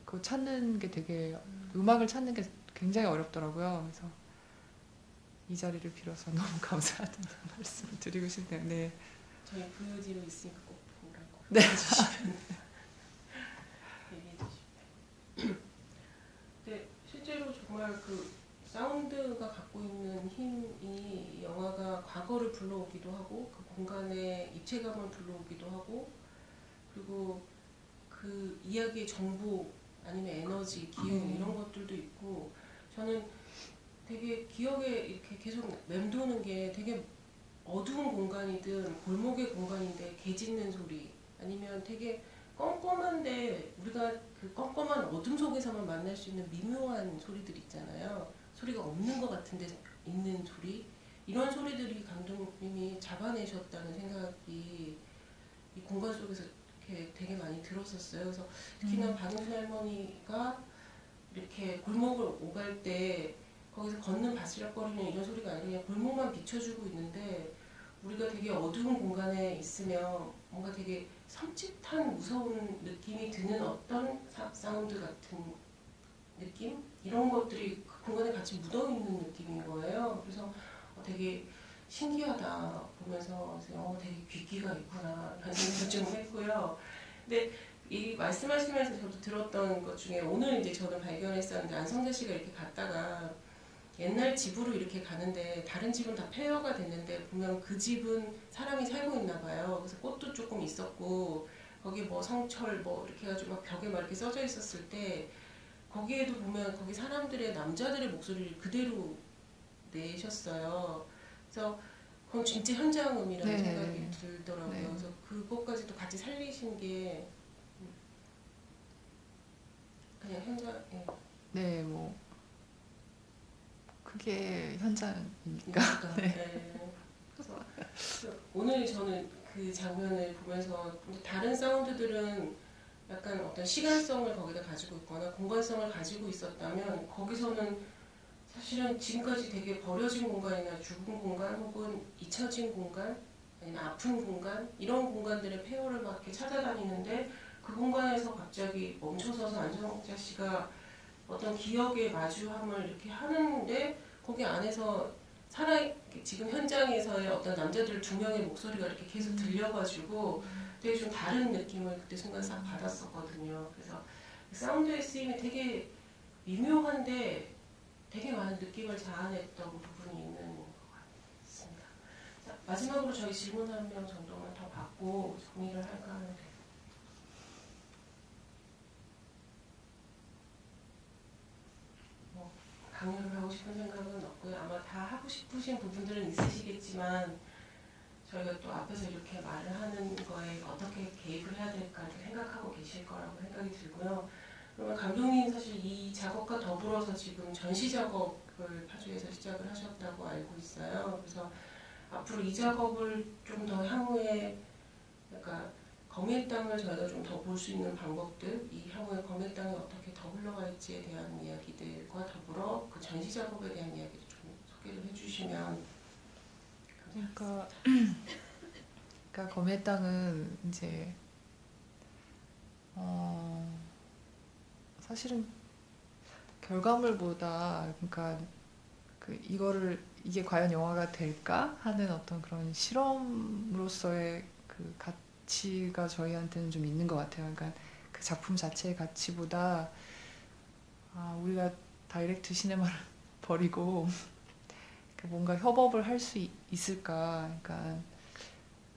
그거 찾는 게 되게 음악을 찾는 게 굉장히 어렵더라고요. 그래서 이 자리를 빌어서 너무 감사하다는 말씀을 드리고 싶네요. 네. 저희 VOD로 있으니까 꼭 보라고. 네. 얘기해 주시면. 근데 실제로 정말 사운드가 갖고 있는 힘이 영화가 과거를 불러오기도 하고 그 공간의 입체감을 불러오기도 하고 그리고 그 이야기의 정보 아니면 에너지, 기운 이런 것들도 있고 저는 되게 기억에 이렇게 계속 맴도는 게 되게 어두운 공간이든 골목의 공간인데 개 짖는 소리 아니면 되게 껌껌한데 우리가 그 껌껌한 어둠 속에서만 만날 수 있는 미묘한 소리들 있잖아요. 소리가 없는 것 같은데 있는 소리 이런 소리들이 감독님이 잡아내셨다는 생각이 공간 속에서 이렇게 되게 많이 들었었어요. 그래서 특히나 박인순 할머니가 이렇게 골목을 오갈 때 거기서 걷는 바스락거리는 이런 소리가 아니라 그냥 골목만 비춰주고 있는데 우리가 되게 어두운 공간에 있으면 뭔가 되게 섬찟한 무서운 느낌이 드는 어떤 사운드 같은 느낌? 이런 것들이 그 공간에 같이 묻어있는 느낌인 거예요. 그래서 되게 신기하다 보면서 되게 귀기가 있구나 라는 생각을 좀 했고요. 근데 이 말씀하시면서 저도 들었던 것 중에 오늘 이제 저는 발견했었는데 안성재 씨가 이렇게 갔다가 옛날 집으로 이렇게 가는데 다른 집은 다 폐허가 됐는데 보면 그 집은 사람이 살고 있나 봐요. 그래서 꽃도 조금 있었고 거기 뭐 성철 뭐 이렇게 해가지고 막 벽에 막 이렇게 써져 있었을 때 거기에도 보면 거기 사람들의 남자들의 목소리를 그대로 내셨어요. 그래서 그건 진짜 현장음이라는 네. 생각이 들더라고요. 네. 그래서 그것까지도 같이 살리신 게 그냥 현장. 네, 뭐 그게 현장이니까. 그러니까, 네. 그래서 오늘 저는 그 장면을 보면서 다른 사운드들은 약간 어떤 시간성을 거기다 가지고 있거나 공간성을 가지고 있었다면 거기서는 사실은 지금까지 되게 버려진 공간이나 죽은 공간 혹은 잊혀진 공간 아니면 아픈 공간 이런 공간들의 폐허를 막 이렇게 찾아다니는데 그 공간에서 갑자기 멈춰서서 안성재 씨가 어떤 기억의 마주함을 이렇게 하는데 거기 안에서 지금 현장에서의 어떤 남자들 두 명의 목소리가 이렇게 계속 들려가지고 되게 좀 다른 느낌을 그때 순간 싹 받았었거든요. 그래서 사운드의 쓰임이 되게 미묘한데 되게 많은 느낌을 자아냈던 부분이 있는 것 같습니다. 자, 마지막으로 저희 질문 한 명 정도만 더 받고 정리를 할까 하는데 강요를 하고 싶은 생각은 없고요. 아마 다 하고 싶으신 부분들은 있으시겠지만 저희가 또 앞에서 이렇게 말을 하는 거에 어떻게 개입을 해야 될까 이렇게 생각하고 계실 거라고 생각이 들고요. 그러면 감독님 사실 이 작업과 더불어서 지금 전시 작업을 파주에서 시작을 하셨다고 알고 있어요. 그래서 앞으로 이 작업을 좀 더 향후에 그러니까 검의 땅을 저희가 좀 더 볼 수 있는 방법들, 이 향후에 검의 땅이 어떻게 더 흘러갈지에 대한 이야기들과 더불어 그 전시 작업에 대한 이야기를 좀 소개를 해주시면 감사하겠습니다. 그러니까 검의 땅은 이제 사실은 결과물보다 그러니까 이게 과연 영화가 될까 하는 어떤 그런 실험으로서의 그 가치가 저희한테는 좀 있는 것 같아요. 그러니까 그 작품 자체의 가치보다 우리가 다이렉트 시네마를 버리고 뭔가 협업을 할 수 있을까. 그러니까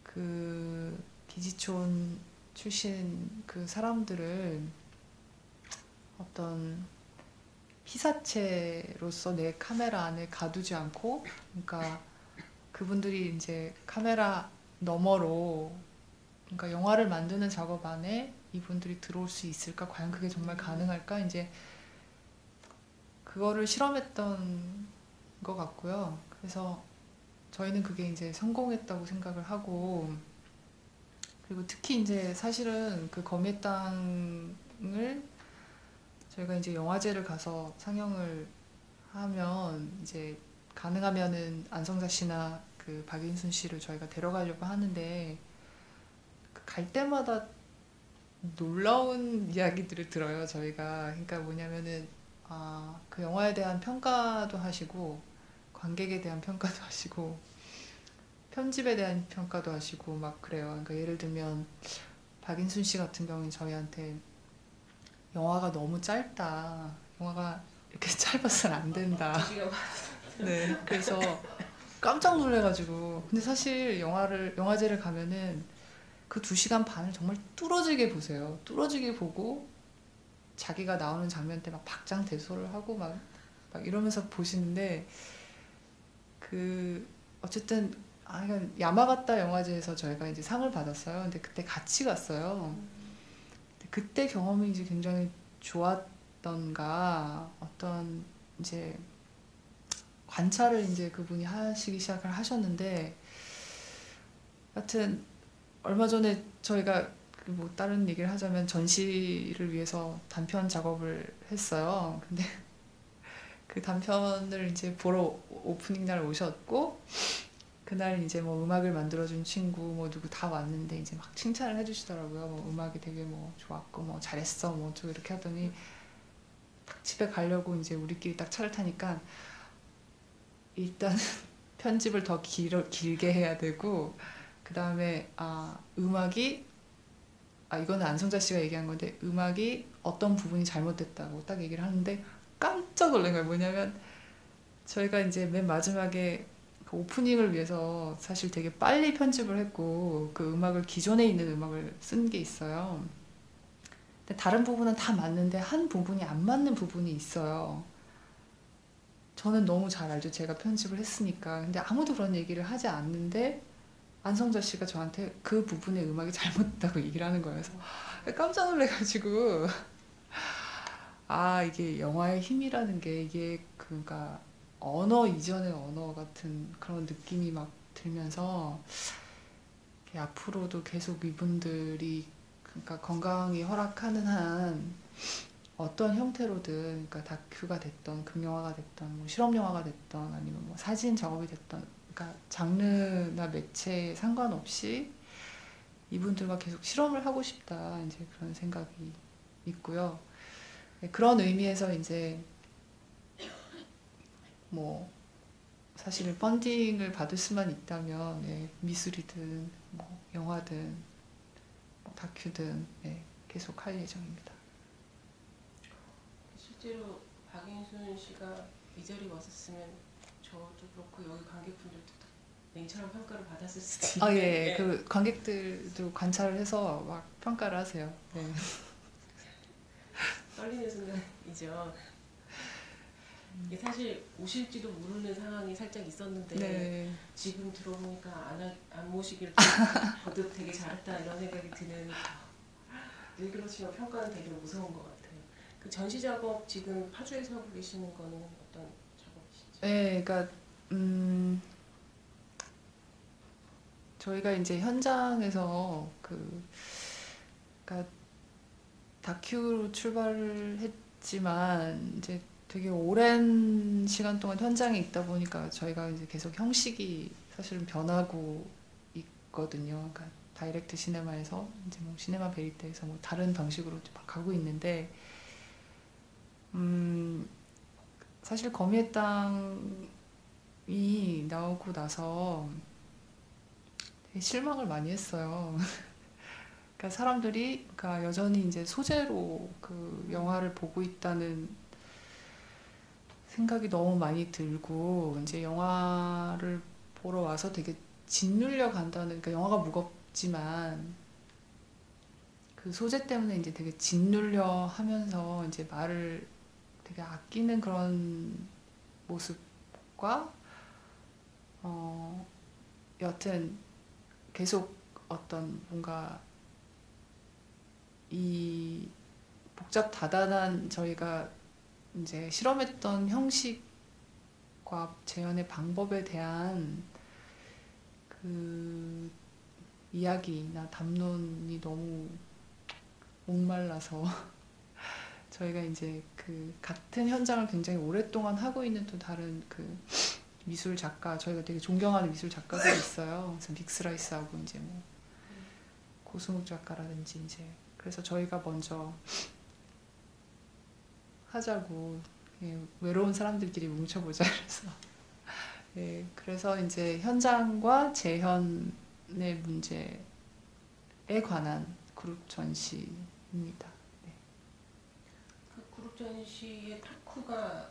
그 기지촌 출신 그 사람들을 어떤 피사체로서 내 카메라 안에 가두지 않고, 그러니까 그분들이 이제 카메라 너머로, 그러니까 영화를 만드는 작업 안에 이분들이 들어올 수 있을까? 과연 그게 정말 가능할까? 이제 그거를 실험했던 것 같고요. 그래서 저희는 그게 이제 성공했다고 생각을 하고, 그리고 특히 이제 사실은 그 검의 땅을 저희가 이제 영화제를 가서 상영을 하면 이제 가능하면은 안성자 씨나 그 박인순 씨를 저희가 데려가려고 하는데 갈 때마다 놀라운 이야기들을 들어요. 저희가 그러니까 뭐냐면은 그 영화에 대한 평가도 하시고 관객에 대한 평가도 하시고 편집에 대한 평가도 하시고 막 그래요. 그러니까 예를 들면 박인순 씨 같은 경우는 저희한테 영화가 너무 짧다. 영화가 이렇게 짧아서는 안 된다. 네, 그래서 깜짝 놀래가지고. 근데 사실 영화제를 가면은 그 2시간 반을 정말 뚫어지게 보세요. 뚫어지게 보고 자기가 나오는 장면 때 막 박장대소를 하고 막 이러면서 보시는데 어쨌든 그러니까 야마가타 영화제에서 저희가 이제 상을 받았어요. 근데 그때 같이 갔어요. 그때 경험이 이제 굉장히 좋았던가 어떤 이제 관찰을 이제 그분이 하시기 시작을 하셨는데, 하여튼 얼마 전에 저희가 뭐 다른 얘기를 하자면 전시를 위해서 단편 작업을 했어요. 근데 그 단편을 이제 보러 오프닝 날 오셨고 그날 이제 뭐 음악을 만들어준 친구 뭐 누구 다 왔는데 이제 막 칭찬을 해주시더라고요. 뭐 음악이 되게 뭐 좋았고 뭐 잘했어 뭐 저 이렇게 하더니 딱 집에 가려고 이제 우리끼리 딱 차를 타니까 일단 편집을 더 길게 해야 되고 그 다음에 음악이 이거는 안성자 씨가 얘기한 건데 음악이 어떤 부분이 잘못됐다고 딱 얘기를 하는데 깜짝 놀란 거예요. 뭐냐면 저희가 이제 맨 마지막에 그 오프닝을 위해서 사실 되게 빨리 편집을 했고 그 음악을 기존에 있는 음악을 쓴 게 있어요. 근데 다른 부분은 다 맞는데 한 부분이 안 맞는 부분이 있어요. 저는 너무 잘 알죠. 제가 편집을 했으니까. 근데 아무도 그런 얘기를 하지 않는데 안성자 씨가 저한테 그 부분의 음악이 잘못됐다고 얘기를 하는 거예요. 그래서 깜짝 놀래가지고 이게 영화의 힘이라는 게 이게 그러니까 언어 이전의 언어 같은 그런 느낌이 막 들면서 앞으로도 계속 이분들이 그러니까 건강이 허락하는 한 어떤 형태로든 그러니까 다큐가 됐던 극영화가 됐던 뭐 실험 영화가 됐던 아니면 뭐 사진 작업이 됐던 그러니까 장르나 매체에 상관없이 이분들과 계속 실험을 하고 싶다 이제 그런 생각이 있고요. 그런 의미에서 이제 뭐 사실 펀딩을 받을 수만 있다면 미술이든 뭐 영화든 뭐 다큐든 계속 할 예정입니다. 실제로 박인순 씨가 이 자리에 왔었으면 저도 그렇고 여기 관객분들도 냉철한 평가를 받았을 수도 있는데 그 관객들도 관찰을 해서 막 평가를 하세요. 네. 떨리는 순간이죠. 이게 사실 오실지도 모르는 상황이 살짝 있었는데 지금 들어보니까 안 모시길 저도 되게 잘했다 이런 생각이 드는 늘 그렇지만 평가는 되게 무서운 것 같아요. 그 전시 작업 지금 파주에서 하고 계시는 거는 어떤 작업이시죠? 네, 그러니까 저희가 이제 현장에서 그러니까 다큐로 출발을 했지만 이제 되게 오랜 시간 동안 현장에 있다 보니까 저희가 이제 계속 형식이 사실은 변하고 있거든요. 그러니까 다이렉트 시네마에서 이제 뭐 시네마 베리테에서 뭐 다른 방식으로 막 가고 있는데 사실 거미의 땅이 나오고 나서 되게 실망을 많이 했어요. 그러니까 사람들이 그러니까 여전히 이제 소재로 그 영화를 보고 있다는 생각이 너무 많이 들고 이제 영화를 보러 와서 되게 짓눌려 간다는 그러니까 영화가 무겁지만 그 소재 때문에 이제 되게 짓눌려 하면서 이제 말을 되게 아끼는 그런 모습과 여튼 계속 어떤 뭔가 이 복잡 다단한 저희가 이제 실험했던 형식과 재현의 방법에 대한 그 이야기나 담론이 너무 목말라서 저희가 이제 그 같은 현장을 굉장히 오랫동안 하고 있는 또 다른 그 미술 작가 저희가 되게 존경하는 미술 작가들이 있어요. 그래서 믹스라이스하고 이제 뭐 고승욱 작가라든지 이제 그래서 저희가 먼저 하자고 외로운 사람들끼리 뭉쳐보자 그래서 그래서 이제 현장과 재현의 문제에 관한 그룹 전시입니다. 그 그룹 전시에 토크가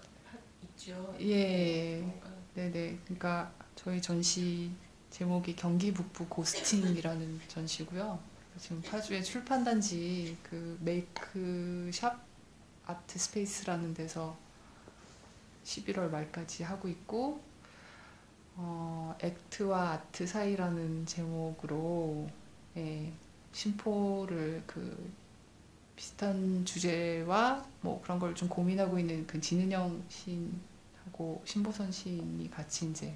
있죠. 네네. 그러니까 저희 전시 제목이 경기 북부 고스팅이라는 전시고요. 지금 파주의 출판단지 그 메이크샵 아트 스페이스라는 데서 11월 말까지 하고 있고 액트와 아트 사이라는 제목으로 심포를 그 비슷한 주제와 뭐 그런 걸 좀 고민하고 있는 그 진은영 시인하고 신보선 시인이 같이 이제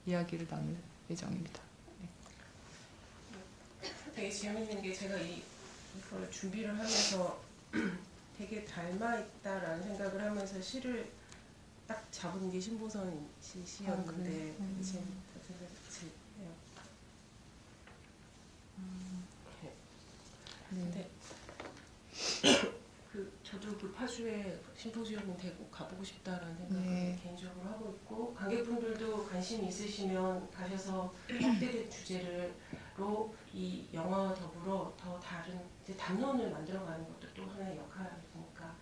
이야기를 나눌 예정입니다. 되게 재밌는 게 제가 이걸 준비를 하면서 되게 닮아있다라는 생각을 하면서 시를 딱 잡은 게 신보선 씨 시였는데 되게 재밌어요. 근데 저도 그 파주에 심포지엄 대고 가보고 싶다라는 생각을 네. 개인적으로 하고 있고 관객분들도 관심 있으시면 가셔서 확대된 주제로 이 영화와 더불어 더 다른 이제 담론을 만들어가는 것도 또 하나의 역할이니까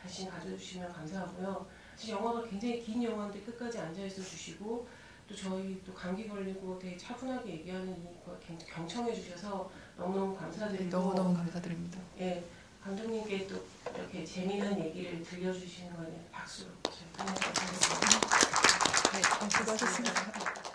관심 가져주시면 감사하고요. 사실 영화가 굉장히 긴 영화인데 끝까지 앉아있어 주시고 또 저희 또 감기 걸리고 되게 차분하게 얘기하는 이거 경청해 주셔서 너무너무 감사드리고 너무너무 감사드립니다. 예, 감독님께 또 이렇게 재미난 얘기를 들려주시는 거에 박수로 저희 끝내도록 하겠습니다. 네, 수고하셨습니다.